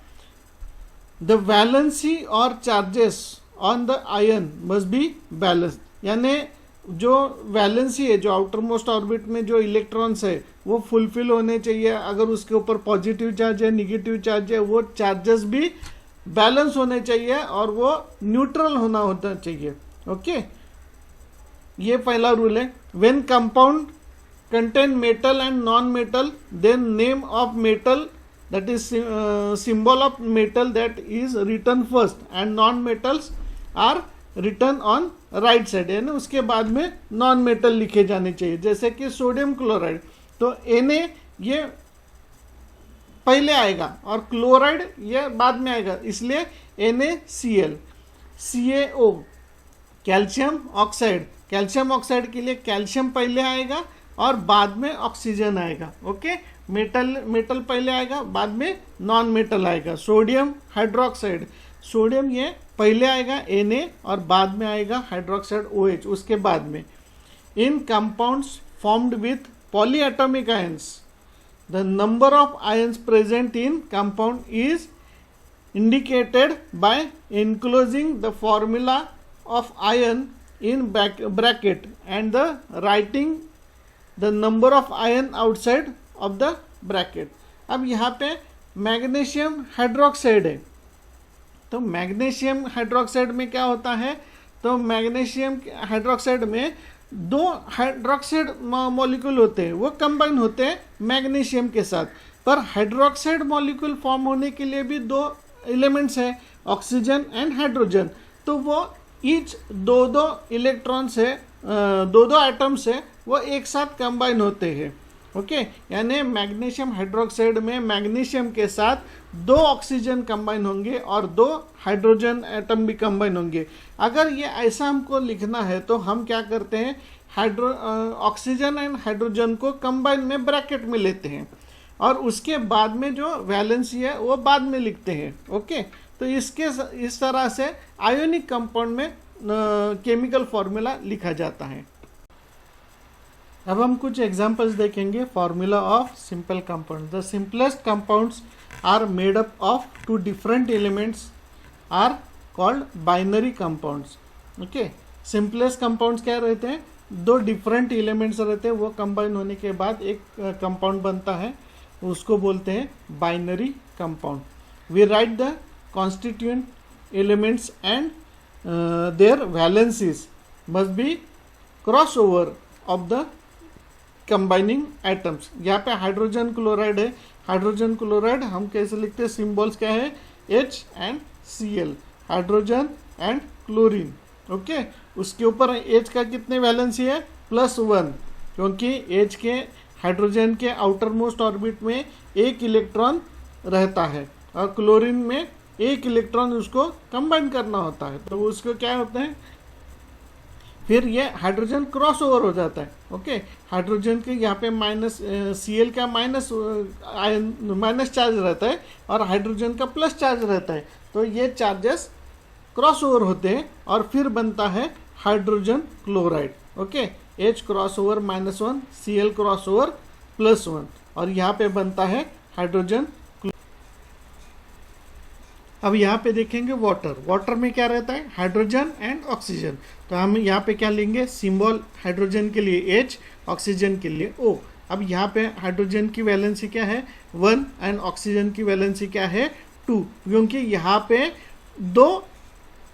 The valency और charges on the ion must be balance, यानी जो वैलेंसी है, जो आउटर मोस्ट ऑर्बिट में जो इलेक्ट्रॉन्स है वो फुलफिल होने चाहिए। अगर उसके ऊपर पॉजिटिव चार्ज है निगेटिव चार्ज है वो चार्जेस भी बैलेंस होने चाहिए और वो न्यूट्रल होना चाहिए। ओके, ये पहला रूल है। When compound contain metal and non metal then name of metal that is symbol of metal that is written first and non metals are written on right side, यानी उसके बाद में non metal लिखे जाने चाहिए। जैसे कि सोडियम क्लोराइड, तो Na ये पहले आएगा और क्लोराइड ये बाद में आएगा, इसलिए NaCl। CaO calcium oxide, calcium oxide के लिए कैल्शियम पहले आएगा और बाद में ऑक्सीजन आएगा। ओके, मेटल पहले आएगा बाद में नॉन मेटल आएगा। सोडियम हाइड्रोक्साइड, सोडियम ये पहले आएगा Na और बाद में आएगा हाइड्रोक्साइड OH उसके बाद में। In compounds formed with polyatomic ions the number of ions present in compound is indicated by enclosing the formula of ion in bracket and the writing the number of ion outside of the bracket। अब यहाँ पे magnesium hydroxide है, तो magnesium hydroxide में क्या होता है, तो मैग्नीशियम हाइड्रोक्साइड में 2 हाइड्रोक्साइड मॉलिक्यूल होते हैं, वो कंबाइन होते हैं मैग्नीशियम के साथ। पर हाइड्रोक्साइड मॉलिक्यूल फॉर्म होने के लिए भी 2 एलिमेंट्स है, ऑक्सीजन एंड हाइड्रोजन। तो वो ईच 2 इलेक्ट्रॉन से 2 एटम्स है वो एक साथ कंबाइन होते हैं। ओके, यानी मैग्नीशियम हाइड्रोक्साइड में मैग्नीशियम के साथ 2 ऑक्सीजन कंबाइन होंगे और 2 हाइड्रोजन एटम भी कंबाइन होंगे। अगर ये ऐसा हमको लिखना है तो हम क्या करते हैं, ऑक्सीजन एंड हाइड्रोजन को कंबाइन में ब्रैकेट में लेते हैं और उसके बाद में जो वैलेंसी है वो बाद में लिखते हैं। ओके, तो इस तरह से आयोनिक कंपाउंड में केमिकल फॉर्मूला लिखा जाता है। अब हम कुछ एग्जांपल्स देखेंगे। Formula of simple compound. The simplest compounds are made up of 2 different elements are called binary compounds. Okay, simplest compounds क्या रहते हैं, 2 डिफरेंट एलिमेंट्स रहते हैं, वो कंबाइन होने के बाद एक कंपाउंड बनता है। उसको बोलते हैं binary compound. We write the constituent elements and their valencies must be cross over of the combining atoms. यहाँ पे हाइड्रोजन क्लोराइड है, हाइड्रोजन क्लोराइड हम कैसे लिखते हैं, सिंबल्स क्या है, H and Cl, hydrogen and chlorine. Okay, उसके ऊपर H का कितने वैलेंसी है, +1, क्योंकि H के हाइड्रोजन के आउटर मोस्ट ऑर्बिट में एक इलेक्ट्रॉन रहता है और क्लोरीन में एक इलेक्ट्रॉन उसको कंबाइन करना होता है, तो उसको क्या होता है, फिर ये हाइड्रोजन क्रॉस ओवर हो जाता है। ओके, हाइड्रोजन के यहाँ पे Cl का माइनस चार्ज रहता है और हाइड्रोजन का प्लस चार्ज रहता है, तो ये चार्जेस क्रॉस ओवर होते हैं और फिर बनता है hydrogen chloride. Okay, H cross over -1, Cl cross over +1 और यहाँ पे बनता है हाइड्रोजन। अब यहाँ पे देखेंगे वाटर। वाटर में क्या रहता है, हाइड्रोजन एंड ऑक्सीजन। तो हम यहाँ पे क्या लेंगे, सिंबल हाइड्रोजन के लिए H, ऑक्सीजन के लिए O। अब यहाँ पे हाइड्रोजन की वैलेंसी क्या है, 1 एंड ऑक्सीजन की वैलेंसी क्या है, 2, क्योंकि यहाँ पे दो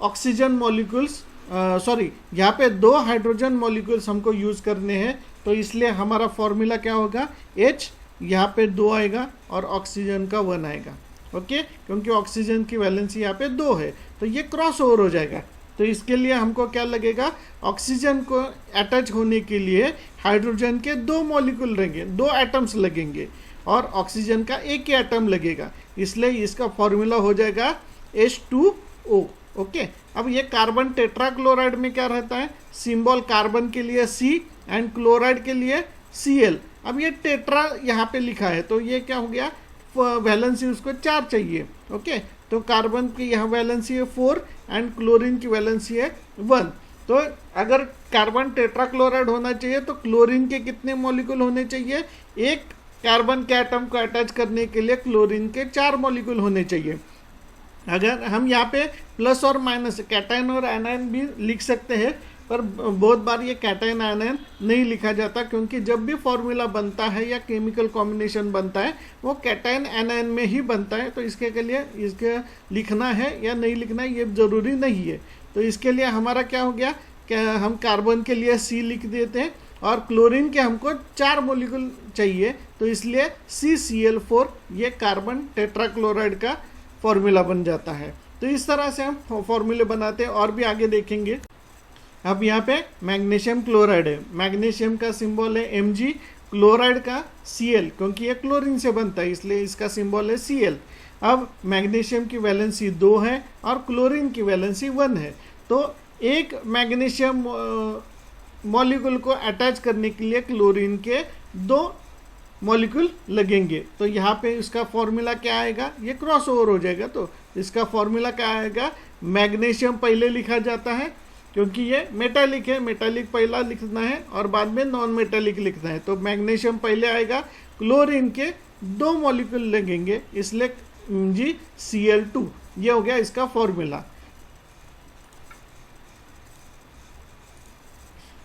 ऑक्सीजन मॉलिक्यूल्स यहाँ पे दो हाइड्रोजन मॉलिक्यूल्स हमको यूज़ करने हैं, तो इसलिए हमारा फॉर्मूला क्या होगा, H यहाँ पे 2 आएगा और ऑक्सीजन का 1 आएगा। ओके, क्योंकि ऑक्सीजन की वैलेंसी यहाँ पे 2 है, तो ये क्रॉस ओवर हो जाएगा। तो इसके लिए हमको क्या लगेगा, ऑक्सीजन को अटैच होने के लिए हाइड्रोजन के 2 मॉलिक्यूल रहेंगे, 2 एटम्स लगेंगे और ऑक्सीजन का एक ही एटम लगेगा, इसलिए इसका फॉर्मूला हो जाएगा H2O। ओके, अब ये कार्बन टेट्राक्लोराइड में क्या रहता है, सिंबल कार्बन के लिए C एंड क्लोराइड के लिए Cl। अब ये टेट्रा यहाँ पे लिखा है, तो ये क्या हो गया, वैलेंसी उसको 4 चाहिए। ओके, तो कार्बन की यहाँ वैलेंसी है 4 एंड क्लोरीन की वैलेंसी है 1। तो अगर कार्बन टेट्राक्लोराइड होना चाहिए तो क्लोरीन के कितने मॉलिक्यूल होने चाहिए, एक कार्बन के एटम को अटैच करने के लिए क्लोरीन के 4 मॉलिक्यूल होने चाहिए। अगर हम यहाँ पे प्लस और माइनस कैटायन और एनायन भी लिख सकते हैं, पर बहुत बार ये कैटायन आयन नहीं लिखा जाता, क्योंकि जब भी फॉर्मूला बनता है या केमिकल कॉम्बिनेशन बनता है वो कैटायन एनायन में ही बनता है, तो इसके लिए इसके लिखना है या नहीं लिखना है ये ज़रूरी नहीं है। तो इसके लिए हमारा क्या हो गया, क्या हम कार्बन के लिए C लिख देते हैं और क्लोरीन के हमको 4 मॉलिक्यूल चाहिए, तो इसलिए CCl4 ये कार्बन टेट्राक्लोराइड का फॉर्मूला बन जाता है। तो इस तरह से हम फॉर्मूले बनाते हैं और भी आगे देखेंगे। अब यहाँ पे मैग्नीशियम क्लोराइड है, मैग्नीशियम का सिंबल है Mg, क्लोराइड का Cl, क्योंकि ये क्लोरीन से बनता है इसलिए इसका सिंबल है Cl। अब मैग्नीशियम की वैलेंसी 2 है और क्लोरीन की वैलेंसी 1 है, तो एक मैग्नीशियम मॉलिक्यूल को अटैच करने के लिए क्लोरीन के 2 मॉलिक्यूल लगेंगे, तो यहाँ पे इसका फॉर्मूला क्या आएगा, ये क्रॉस ओवर हो जाएगा, तो इसका फॉर्मूला क्या आएगा, मैग्नीशियम पहले लिखा जाता है क्योंकि ये मेटालिक है, मेटालिक पहला लिखना है और बाद में नॉन मेटालिक लिखना है, तो मैग्नीशियम पहले आएगा, क्लोरीन के 2 मॉलिक्यूल लगेंगे, इसलिए MgCl2, ये हो गया इसका फॉर्मूला।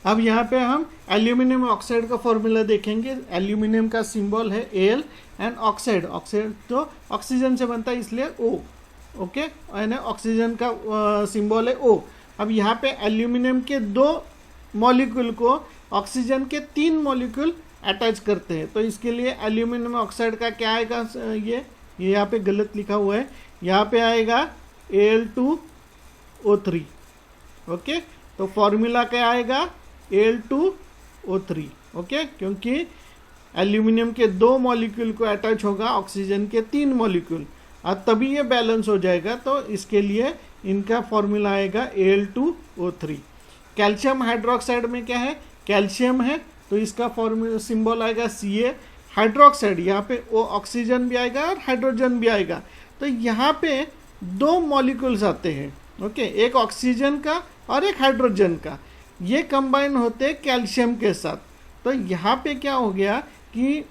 अब यहाँ पे हम एल्यूमिनियम ऑक्साइड का फॉर्मूला देखेंगे। एल्यूमिनियम का सिंबल है Al एंड ऑक्साइड, ऑक्साइड तो ऑक्सीजन से बनता है इसलिए O। ओके, यानी ऑक्सीजन का सिंबल है O। अब यहाँ पे एल्यूमिनियम के 2 मॉलिक्यूल को ऑक्सीजन के 3 मॉलिक्यूल अटैच करते हैं, तो इसके लिए एल्यूमिनियम ऑक्साइड का क्या आएगा, ये यहाँ पे गलत लिखा हुआ है, यहाँ पे आएगा Al2O3। ओके, तो फॉर्मूला क्या आएगा, Al2O3। ओके, क्योंकि एल्यूमिनियम के 2 मॉलिक्यूल को अटैच होगा ऑक्सीजन के 3 मॉलिक्यूल और तभी ये बैलेंस हो जाएगा, तो इसके लिए इनका फॉर्मूला आएगा Al2O3। कैल्शियम हाइड्रोक्साइड में क्या है, कैल्शियम है, तो इसका फॉर्मूला सिंबल आएगा Ca। हाइड्रोक्साइड यहाँ पे O ऑक्सीजन भी आएगा और हाइड्रोजन भी आएगा, तो यहाँ पे 2 मॉलिक्यूल्स आते हैं। ओके, एक ऑक्सीजन का और एक हाइड्रोजन का, ये कंबाइन होते हैं कैल्शियम के साथ, तो यहाँ पे क्या हो गया कि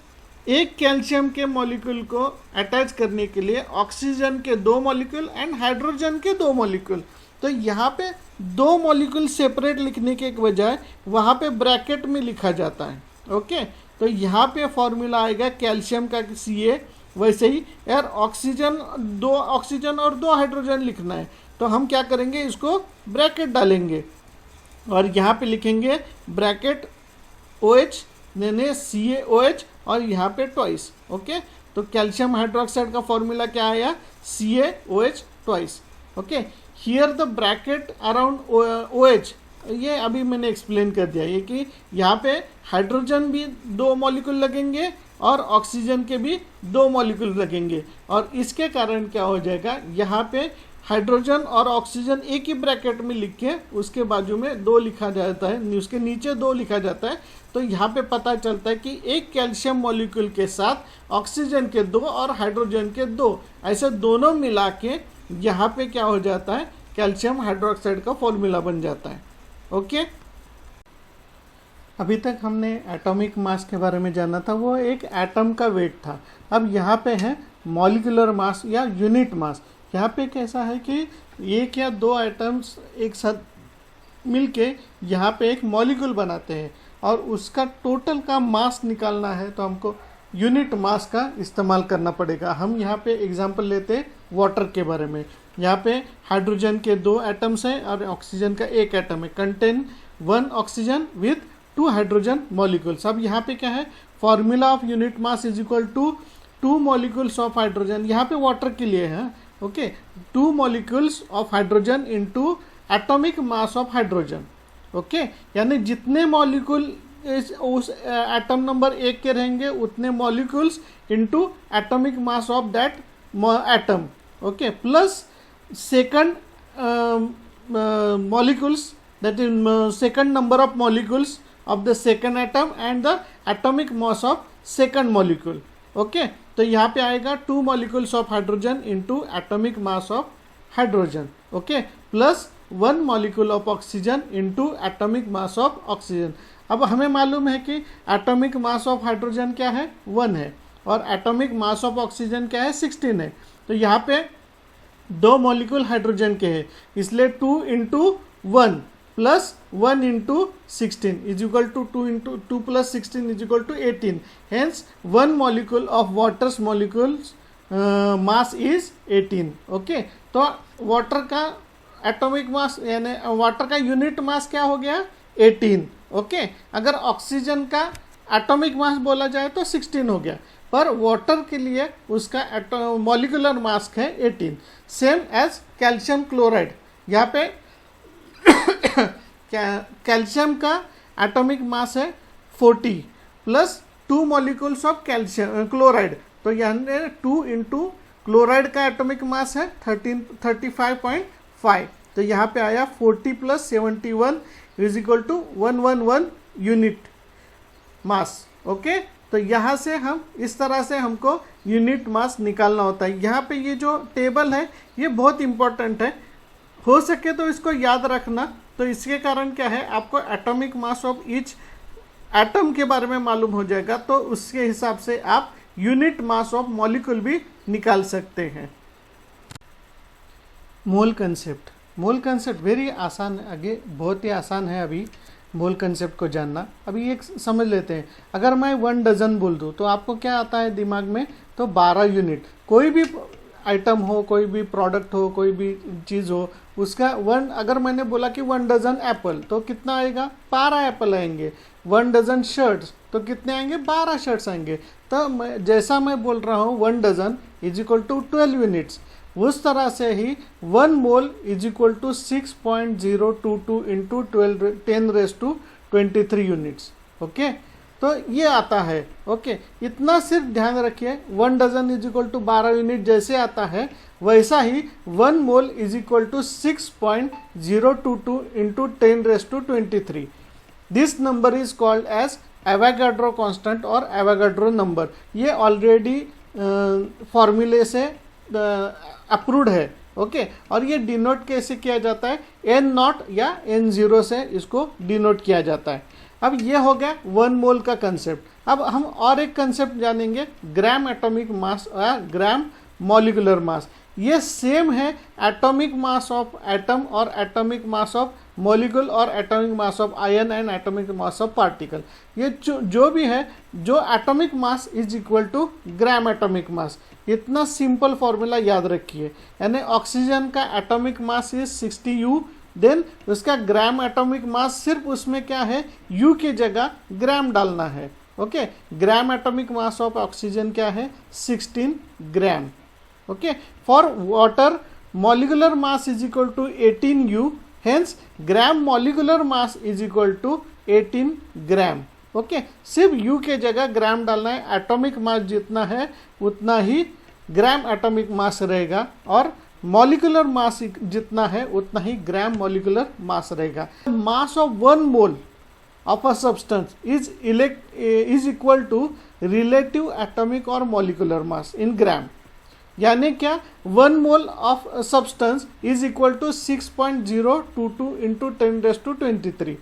एक कैल्शियम के मॉलिक्यूल को अटैच करने के लिए ऑक्सीजन के 2 मॉलिक्यूल एंड हाइड्रोजन के 2 मॉलिक्यूल, तो यहाँ पे 2 मॉलिक्यूल सेपरेट लिखने के बजाय वहाँ पे ब्रैकेट में लिखा जाता है। ओके, तो यहाँ पे फॉर्मूला आएगा कैल्शियम का Ca। वैसे ही यार ऑक्सीजन, 2 ऑक्सीजन और 2 हाइड्रोजन लिखना है, तो हम क्या करेंगे, इसको ब्रैकेट डालेंगे और यहाँ पे लिखेंगे ब्रैकेट OH ने CaOH और यहाँ पे ट्वाइस। ओके, तो कैल्शियम हाइड्रोक्साइड का फॉर्मूला क्या आया, CaOH twice. Okay, here the bracket around OH, ये अभी मैंने एक्सप्लेन कर दिया ये कि यहाँ पे हाइड्रोजन भी 2 मॉलिक्यूल लगेंगे और ऑक्सीजन के भी 2 मॉलिक्यूल लगेंगे, और इसके कारण क्या हो जाएगा, यहाँ पे हाइड्रोजन और ऑक्सीजन एक ही ब्रैकेट में लिख के उसके बाजू में 2 लिखा जाता है, उसके नीचे 2 लिखा जाता है। तो यहाँ पे पता चलता है कि एक कैल्शियम मॉलिक्यूल के साथ ऑक्सीजन के 2 और हाइड्रोजन के 2, ऐसे दोनों मिला के यहाँ पे क्या हो जाता है, कैल्शियम हाइड्रोक्साइड का फॉर्मूला बन जाता है। ओके, अभी तक हमने एटॉमिक मास के बारे में जाना था, वो एक एटम का वेट था। अब यहाँ पे है मॉलिक्यूलर मास या यूनिट मास। यहाँ पे कैसा है कि 1 या 2 एटम्स एक साथ मिलके यहाँ पे एक मॉलिक्यूल बनाते हैं और उसका टोटल का मास निकालना है, तो हमको यूनिट मास का इस्तेमाल करना पड़ेगा। हम यहाँ पे एग्जांपल लेते हैं वाटर के बारे में। यहाँ पे हाइड्रोजन के 2 एटम्स हैं और ऑक्सीजन का 1 एटम है, contain 1 oxygen with 2 hydrogen molecules. अब यहाँ पे क्या है, formula of unit mass is equal to 2 molecules of hydrogen, यहाँ पे वाटर के लिए है। Okay, 2 molecules of hydrogen into atomic mass of hydrogen. Okay, यानी जितने मॉलिक्यूल उस एटम नंबर 1 के रहेंगे उतने molecules into atomic mass of that atom. Okay, plus second molecules, that is second number of molecules of the second atom and the atomic mass of second molecule. Okay, तो यहाँ पे आएगा 2 molecules of hydrogen into atomic mass of hydrogen. Okay, plus 1 molecule of oxygen into atomic mass of oxygen. अब हमें मालूम है कि atomic mass of hydrogen क्या है, 1 है, और atomic mass of oxygen क्या है, 16 है। तो यहाँ पे 2 मॉलिक्यूल हाइड्रोजन के हैं, इसलिए 2 into 1 plus 1 into 16 is equal to 2 into 2 plus 16 is equal to 18। Hence 1 molecule of waters molecules mass is 18। Okay, तो वाटर का एटॉमिक मास यानी वाटर का यूनिट मास क्या हो गया, 18। ओके, अगर ऑक्सीजन का एटॉमिक मास बोला जाए तो 16 हो गया, पर वाटर के लिए उसका मॉलिक्यूलर मास है 18। सेम एज कैल्शियम क्लोराइड, यहाँ पे कैल्शियम का एटॉमिक मास है 40 plus 2 molecules of calcium chloride, तो यानी 2 इंटू क्लोराइड का एटॉमिक मास है 35.5, तो यहाँ पे आया 40 plus 71 is equal to 111 unit mass. Okay, तो यहाँ से हम इस तरह से हमको यूनिट मास निकालना होता है। यहाँ पे ये जो टेबल है ये बहुत इम्पोर्टेंट है, हो सके तो इसको याद रखना। तो इसके कारण क्या है, आपको atomic mass of each atom के बारे में मालूम हो जाएगा, तो उसके हिसाब से आप यूनिट मास ऑफ मॉलिक्यूल भी निकाल सकते हैं। मोल कंसेप्ट, मोल कंसेप्ट वेरी आसान, आगे बहुत ही आसान है अभी मोल कंसेप्ट को जानना। अभी एक समझ लेते हैं, अगर मैं 1 डजन बोल दूँ तो आपको क्या आता है दिमाग में, तो 12 यूनिट। कोई भी आइटम हो, कोई भी प्रोडक्ट हो, कोई भी चीज़ हो, उसका 1, अगर मैंने बोला कि 1 डजन एप्पल तो कितना आएगा, 12 एप्पल आएंगे। 1 डजन शर्ट्स तो कितने आएंगे, 12 शर्ट्स आएंगे। तो जैसा मैं बोल रहा हूँ 1 dozen is equal to 12 units, उस तरह से ही 1 mole is equal to 6.022 into 10⁻23 units. Okay, तो ये आता है। ओके, इतना सिर्फ ध्यान रखिए, 1 dozen is equal to 12 unit जैसे आता है, वैसा ही 1 mole is equal to 6.022 into 10⁻23। This number is called as Avogadro constant और एवोगाड्रो नंबर। ये ऑलरेडी फॉर्मूले से अप्रूव्ड है। ओके, और ये डिनोट कैसे किया जाता है, N0 या N0 से इसको डिनोट किया जाता है। अब ये हो गया 1 मोल का कंसेप्ट। अब हम और एक कंसेप्ट जानेंगे, ग्राम एटॉमिक मास या ग्राम मॉलिक्यूलर मास। ये सेम है एटॉमिक मास ऑफ एटम और एटॉमिक मास ऑफ मॉलिक्यूल और atomic mass of ion and atomic mass of particle. ये जो भी है, जो atomic mass is equal to gram atomic mass. इतना सिंपल फॉर्मूला याद रखिए, यानी ऑक्सीजन का atomic mass is 60U, then उसका ग्राम एटॉमिक मास, सिर्फ उसमें क्या है, U की जगह ग्राम डालना है। Okay, gram atomic mass of oxygen क्या है, 16 gram. Okay, for water molecular mass is equal to 18U, hence gram molecular mass is equal to 18 gram. Okay, सिर्फ U के जगह ग्राम डालना है, एटॉमिक मास जितना है उतना ही ग्राम एटॉमिक मास रहेगा, और मॉलिक्यूलर मास जितना है उतना ही ग्राम मॉलिक्यूलर मास रहेगा। Mass of 1 mole of a substance is equal to relative atomic और मॉलिक्यूलर मास इन ग्राम। यानी क्या, 1 mole of substance is equal to 6.022 into 10⁻23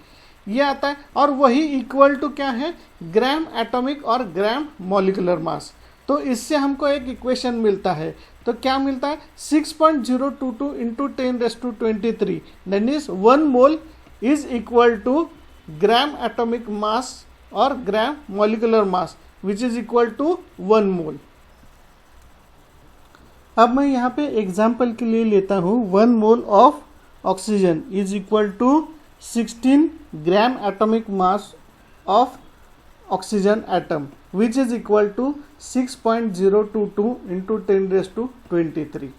ये आता है, और वही इक्वल टू क्या है, ग्राम एटॉमिक और ग्राम मॉलिक्यूलर मास। तो इससे हमको एक इक्वेशन मिलता है, तो क्या मिलता है, 6.022 into 10⁻23 that is 1 mole is equal to gram atomic mass और gram molecular mass which is equal to 1 mole. अब मैं यहाँ पे एग्जाम्पल के लिए लेता हूँ 1 mole of oxygen is equal to 16 gram atomic mass of oxygen atom which is equal to 6.022 into 10⁻23।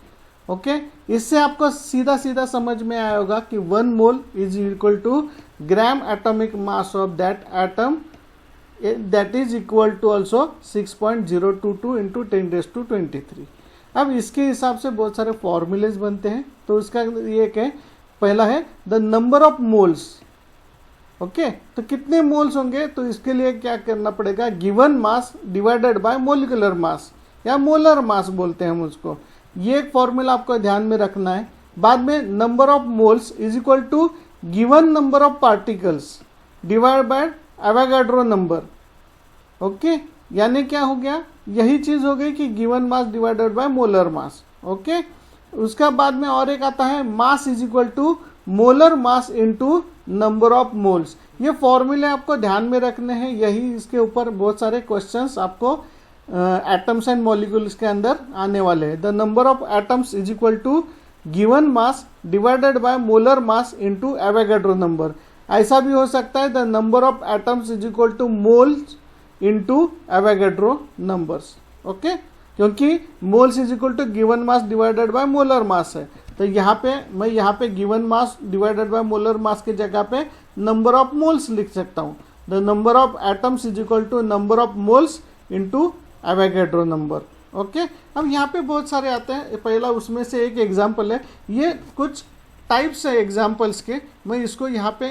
Okay, इससे आपको सीधा सीधा समझ में आया होगा कि 1 mole is equal to gram atomic mass of that atom that is equal to also 6.022 into 10⁻23। अब इसके हिसाब से बहुत सारे फॉर्मूलेज बनते हैं, तो उसका ये क्या है, पहला है the number of moles. Okay, तो कितने मोल्स होंगे, तो इसके लिए क्या करना पड़ेगा, given mass divided bye molecular mass या मोलर मास बोलते हैं हम उसको। ये एक फॉर्मूला आपको ध्यान में रखना है। बाद में number of moles is equal to given number of particles divide by Avogadro number. Okay, यानी क्या हो गया, यही चीज हो गई कि given mass divided by molar mass. Okay, उसका बाद में और एक आता है mass is equal to molar mass into number of moles. ये फॉर्मूले आपको ध्यान में रखने हैं, यही इसके ऊपर बहुत सारे क्वेश्चंस आपको एटम्स एंड मॉलिक्यूल्स के अंदर आने वाले हैं। The number of atoms is equal to given mass divided by molar mass into Avogadro number. ऐसा भी हो सकता है the number of atoms is equal to moles into Avogadro numbers. Okay, क्योंकि moles is equal to given mass divided by molar mass है, तो यहाँ पे मैं यहाँ पे given mass divided by molar mass की जगह पे नंबर ऑफ मोल्स लिख सकता हूँ। The number of atoms is equal to number of moles into Avogadro number. Okay, अब यहाँ पे बहुत सारे आते हैं, पहला उसमें से एक एग्जाम्पल है, ये कुछ टाइप्स है एग्जाम्पल्स के, मैं इसको यहाँ पे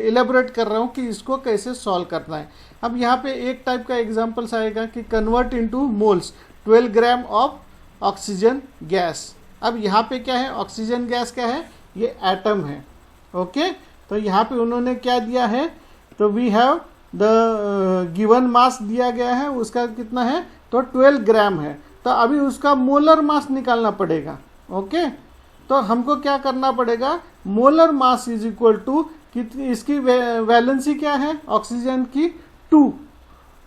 इलेबोरेट कर रहा हूँ कि इसको कैसे सॉल्व करना है। अब यहाँ पे एक टाइप का एग्जाम्पल्स आएगा कि convert into moles 12 gram of oxygen gas. अब यहाँ पे क्या है, ऑक्सीजन गैस क्या है, ये एटम है। ओके, तो यहाँ पे उन्होंने क्या दिया है, तो we have the given mass दिया गया है, उसका कितना है, तो 12 ग्राम है। तो अभी उसका मोलर मास निकालना पड़ेगा। ओके, तो हमको क्या करना पड़ेगा, molar mass is equal to कितनी, इसकी वैलेंसी क्या है ऑक्सीजन की 2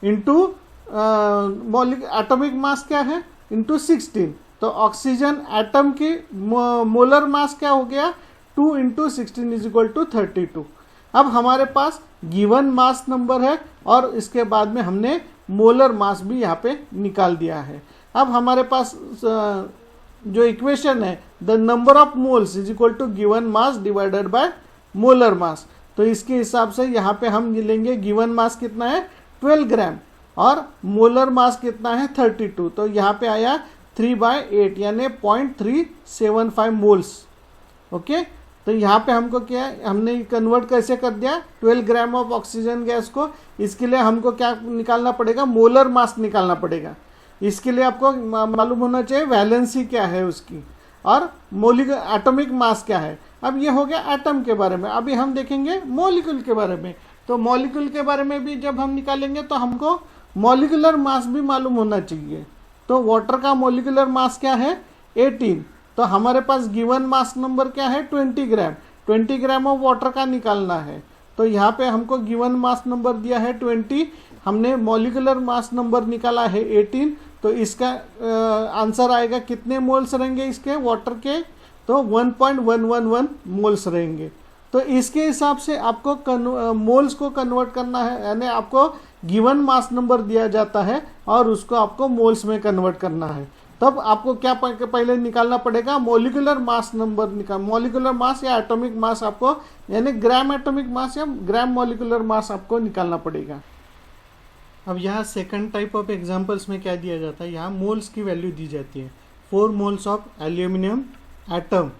इंटू एटॉमिक मास क्या है इंटू 16। तो ऑक्सीजन एटम की मोलर मास क्या हो गया, 2 इंटू 16 इज इक्वल टू 32। अब हमारे पास गिवन मास नंबर है और इसके बाद में हमने मोलर मास भी यहाँ पे निकाल दिया है। अब हमारे पास जो इक्वेशन है the number of moles is equal to given mass divided by molar mass, तो इसके हिसाब से यहाँ पे हम लेंगे गिवन मास कितना है 12 ग्राम और मोलर मास कितना है 32, तो यहाँ पे आया 3/8 यानी 0.375 मोल्स। ओके, तो यहाँ पे हमको क्या है, हमने कन्वर्ट कैसे कर दिया 12 ग्राम ऑफ ऑक्सीजन गैस को, इसके लिए हमको क्या निकालना पड़ेगा, मोलर मास निकालना पड़ेगा। इसके लिए आपको मालूम होना चाहिए वैलेंसी क्या है उसकी और एटॉमिक मास क्या है। अब ये हो गया एटम के बारे में, अभी हम देखेंगे मॉलिक्यूल के बारे में। तो मॉलिक्यूल के बारे में भी जब हम निकालेंगे तो हमको मॉलिक्यूलर मास भी मालूम होना चाहिए। तो वाटर का मॉलिक्यूलर मास क्या है 18, तो हमारे पास गिवन मास नंबर क्या है 20 ग्राम। 20 ग्राम ऑफ वाटर का निकालना है। तो यहाँ पे हमको गिवन मास नंबर दिया है 20, हमने मॉलिक्यूलर मास नंबर निकाला है 18, तो इसका आंसर आएगा कितने मोल्स रहेंगे इसके वाटर के, तो 1.111 मोल्स रहेंगे। तो इसके हिसाब से आपको मोल्स को कन्वर्ट करना है, यानी आपको गिवन मास नंबर दिया जाता है और उसको आपको मोल्स में कन्वर्ट करना है। तब आपको क्या पहले निकालना पड़ेगा, molecular mass number molecular mass या एटॉमिक मास आपको, यानी ग्राम एटॉमिक मास या ग्राम मॉलिक्यूलर मास आपको निकालना पड़ेगा। अब यहाँ सेकंड टाइप ऑफ एग्जांपल्स में क्या दिया जाता है, यहाँ मोल्स की वैल्यू दी जाती है। 4 moles of aluminium atom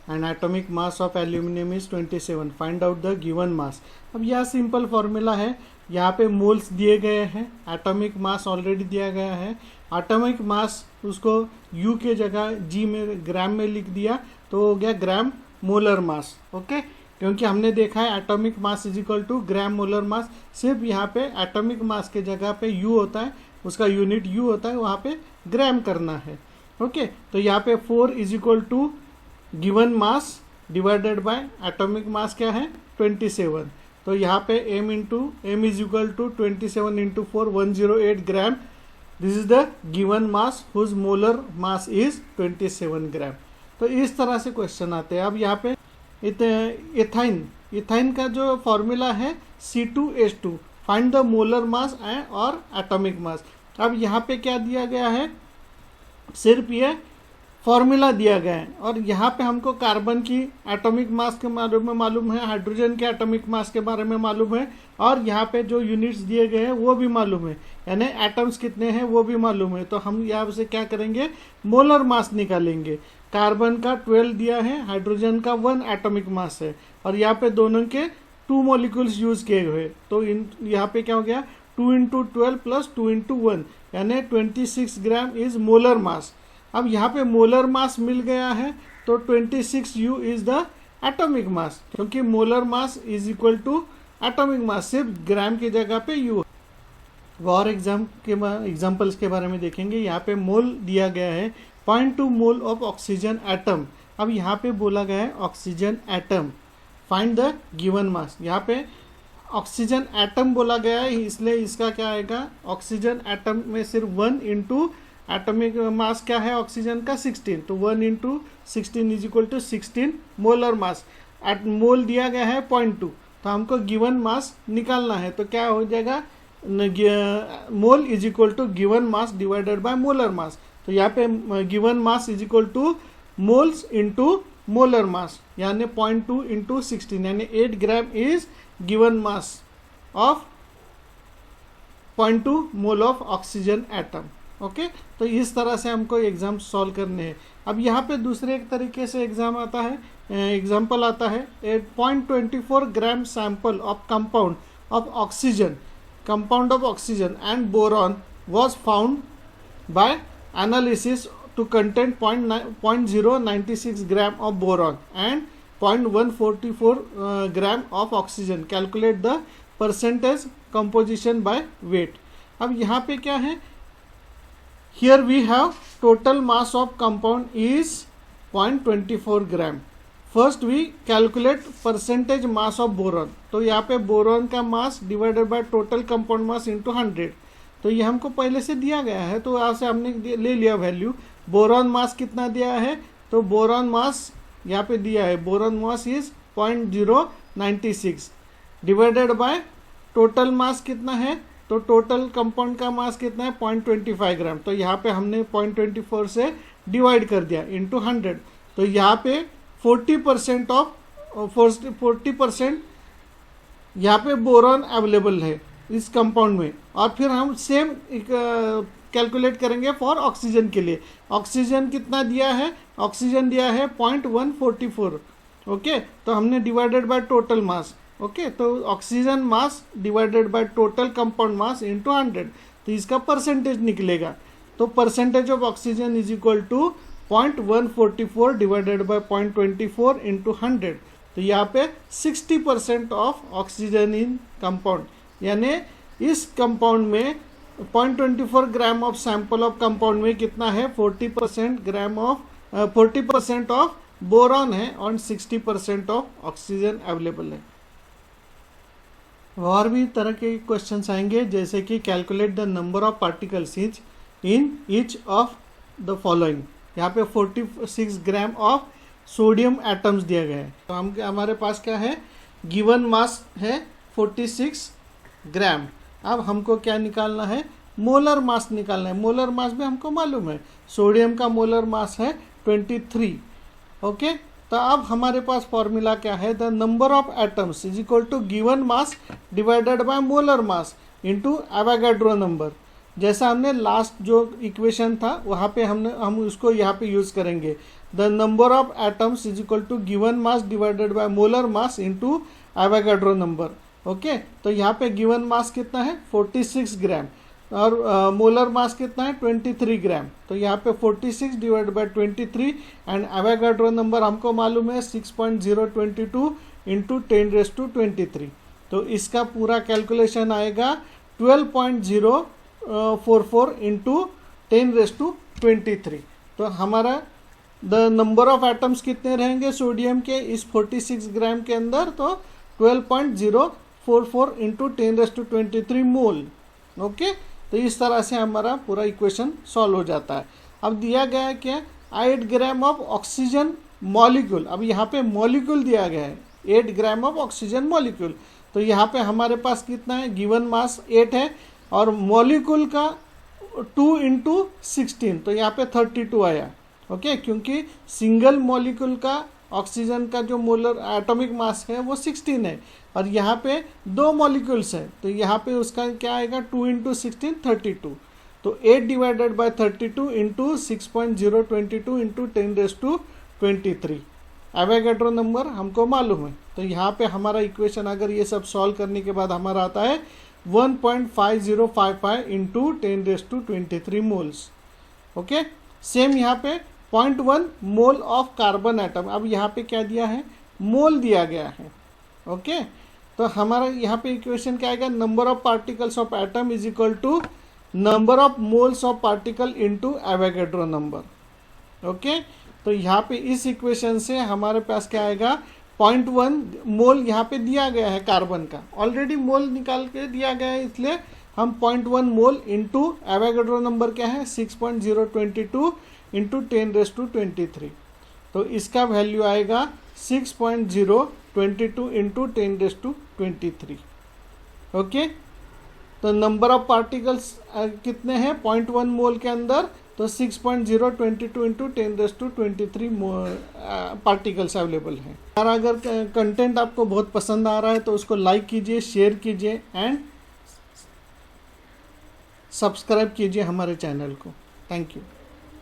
and atomic mass of aluminium is 27, find out the given मास। अब यह सिंपल फॉर्मूला है, यहाँ पे मोल्स दिए गए हैं, एटॉमिक मास ऑलरेडी दिया गया है। एटॉमिक मास उसको यू के जगह जी में ग्राम में लिख दिया तो हो गया ग्राम मोलर मास। ओके, क्योंकि हमने देखा है atomic mass is equal to gram molar mass, सिर्फ यहाँ पे एटॉमिक मास के जगह पे यू होता है, उसका यूनिट यू होता है, वहाँ पे ग्राम करना है। ओके, तो यहाँ पे 4 is equal to given mass divided by atomic mass क्या है 27। तो यहाँ पे m is equal to 27 into 4 108 gram, this is the given mass whose molar mass is 27 gram. तो इस तरह से क्वेश्चन आते हैं। अब यहाँ पे इथाइन का जो फॉर्मूला है C2H2, find the molar mass और एटॉमिक मास। अब यहाँ पे क्या दिया गया है, सिर्फ ये फॉर्मूला दिया गया है और यहाँ पे हमको कार्बन की एटॉमिक मास के बारे में मालूम है, हाइड्रोजन के एटॉमिक मास के बारे में मालूम है और यहाँ पे जो यूनिट्स दिए गए हैं वो भी मालूम है, यानी एटम्स कितने हैं वो भी मालूम है। तो हम यहाँ से क्या करेंगे, मोलर मास निकालेंगे। कार्बन का 12 दिया है, हाइड्रोजन का 1 एटॉमिक मास है और यहाँ पे दोनों के 2 मॉलिक्यूल्स यूज किए हुए, तो यहाँ पे क्या हो गया 2 इंटू 12 प्लस 2 इंटू 1 यानी 26 ग्राम इज मोलर मास। अब यहाँ पे मोलर मास मिल गया है तो 26U is the atomic mass, क्योंकि molar mass is equal to atomic mass, सिर्फ ग्राम की जगह पे U। और एग्जाम्पल्स के बारे में देखेंगे। यहाँ पे मोल दिया गया है 0.2 मोल ऑफ ऑक्सीजन एटम। अब यहाँ पे बोला गया है oxygen atom, find the given मास। यहाँ पे ऑक्सीजन एटम बोला गया है, इसलिए इसका क्या आएगा, ऑक्सीजन एटम में सिर्फ 1 इंटू एटॉमिक मास क्या है ऑक्सीजन का 16, तो 1 into 16 is equal to 16 molar mass. Mole दिया गया है 0.2, तो हमको गिवन मास निकालना है, तो क्या हो जाएगा, mole is equal to given mass divided by molar mass. तो यहाँ पे given mass is equal to moles into molar mass, यानी 0.2 इंटू 16 यानी 8 gram is given mass of 0.2 mole of oxygen atom. Okay, तो इस तरह से हमको एग्जाम सॉल्व करने हैं। अब यहाँ पे दूसरे एक तरीके से एग्जाम आता है, एग्जाम्पल आता है 0.24 gram sample of compound of oxygen, compound of oxygen and boron was found by analysis to contain 0.096 gram of boron and 0.144 gram of oxygen. Calculate the percentage composition by weight. अब यहाँ पे क्या है, here we have total mass of compound is 0.24 gram. First we calculate percentage mass of boron, तो यहाँ पे boron का mass divided by total compound mass into 100, तो ये हमको पहले से दिया गया है, तो यहाँ से हमने ले लिया वैल्यू। बोरॉन मास कितना दिया है, तो बोरॉन मास यहाँ पे दिया है, boron mass is 0.096 divided by total मास कितना है, तो टोटल कंपाउंड का मास कितना है 0.25 ग्राम, तो यहाँ पे हमने 0.24 से डिवाइड कर दिया इंटू 100, तो यहाँ पे 40% यहाँ पे बोरॉन अवेलेबल है इस कंपाउंड में। और फिर हम सेम कैलकुलेट करेंगे फॉर ऑक्सीजन के लिए। ऑक्सीजन कितना दिया है, ऑक्सीजन दिया है 0.144। ओके, तो हमने divided by total mass. Okay, तो oxygen mass divided by total compound mass into 100, तो इसका परसेंटेज निकलेगा। तो percentage of oxygen is equal to 0.144 divided by 0.24 into 100, तो यहाँ पे 60% ऑफ ऑक्सीजन इन कंपाउंड, यानी इस कंपाउंड में 0.24 gram of sample of compound में कितना है 40% ऑफ बोरॉन है और 60% ऑफ ऑक्सीजन अवेलेबल है। और भी तरह के क्वेश्चंस आएंगे, जैसे कि calculate the number of particles in each of the following. यहाँ पे 46 ग्राम ऑफ सोडियम एटम्स दिया गया है। तो हमारे पास क्या है, गिवन मास है 46 ग्राम। अब हमको क्या निकालना है, मोलर मास निकालना है। मोलर मास भी हमको मालूम है, सोडियम का मोलर मास है 23। ओके, तो अब हमारे पास फॉर्मूला क्या है, the number of atoms is equal to given mass divided by molar mass into Avogadro number. जैसा हमने लास्ट जो इक्वेशन था वहाँ पे हम उसको यहाँ पे यूज करेंगे। The number of atoms is equal to given mass divided by molar mass into Avogadro number. Okay, तो यहाँ पे गिवन मास कितना है 46 ग्राम और मोलर मास कितना है 23 ग्राम। तो यहाँ पे 46 divide by 23 and Avogadro number हमको मालूम है 6.022 इंटू 10⁻23। तो इसका पूरा कैलकुलेशन आएगा 12.044 इंटू 10⁻23। तो हमारा द नंबर ऑफ एटम्स कितने रहेंगे सोडियम के इस 46 ग्राम के अंदर, तो 12.044 इंटू 10⁻23 मोल। ओके, तो इस तरह से हमारा पूरा इक्वेशन सॉल्व हो जाता है। अब दिया गया है क्या, 8 ग्राम ऑफ ऑक्सीजन मॉलिक्यूल। अब यहाँ पे मॉलिक्यूल दिया गया है 8 ग्राम ऑफ ऑक्सीजन मॉलिक्यूल। तो यहाँ पे हमारे पास कितना है, गिवन मास 8 है और मॉलिक्यूल का 2 इंटू 16, तो यहाँ पे 32 आया। ओके, क्योंकि सिंगल मॉलिक्यूल का ऑक्सीजन का जो मोलर एटॉमिक मास है वो 16 है और यहाँ पे 2 मॉलिक्यूल्स है, तो यहाँ पे उसका क्या आएगा 2 इंटू 16 32। तो 8 divided by 32 into 6.022 into 10⁻23। Avogadro number हमको मालूम है। तो यहाँ पे हमारा इक्वेशन अगर ये सब सॉल्व करने के बाद हमारा आता है 1.5055 इंटू 10⁻23 मोल्स। ओके, सेम यहाँ पे 0.1 मोल ऑफ कार्बन एटम। अब यहाँ पे क्या दिया है, मोल दिया गया है। ओके, तो हमारा यहाँ पे इक्वेशन क्या आएगा, number of particles of atom is equal to number of moles of particle into Avogadro number. Okay, तो यहाँ पे इस इक्वेशन से हमारे पास क्या आएगा, 0.1 मोल यहाँ पे दिया गया है कार्बन का, ऑलरेडी मोल निकाल के दिया गया है, इसलिए हम 0.1 मोल इंटू एवोगाड्रो नंबर क्या है 6.022 इंटू 10⁻23। तो इसका वैल्यू आएगा 6.022 इंटू 10⁻23। ओके, तो नंबर ऑफ पार्टिकल्स कितने हैं 0.1 मोल के अंदर, तो 6.022 इंटू 10⁻23 पार्टिकल्स अवेलेबल हैं। और अगर कंटेंट आपको बहुत पसंद आ रहा है तो उसको लाइक कीजिए, शेयर कीजिए एंड सब्सक्राइब कीजिए हमारे चैनल को। Thank you.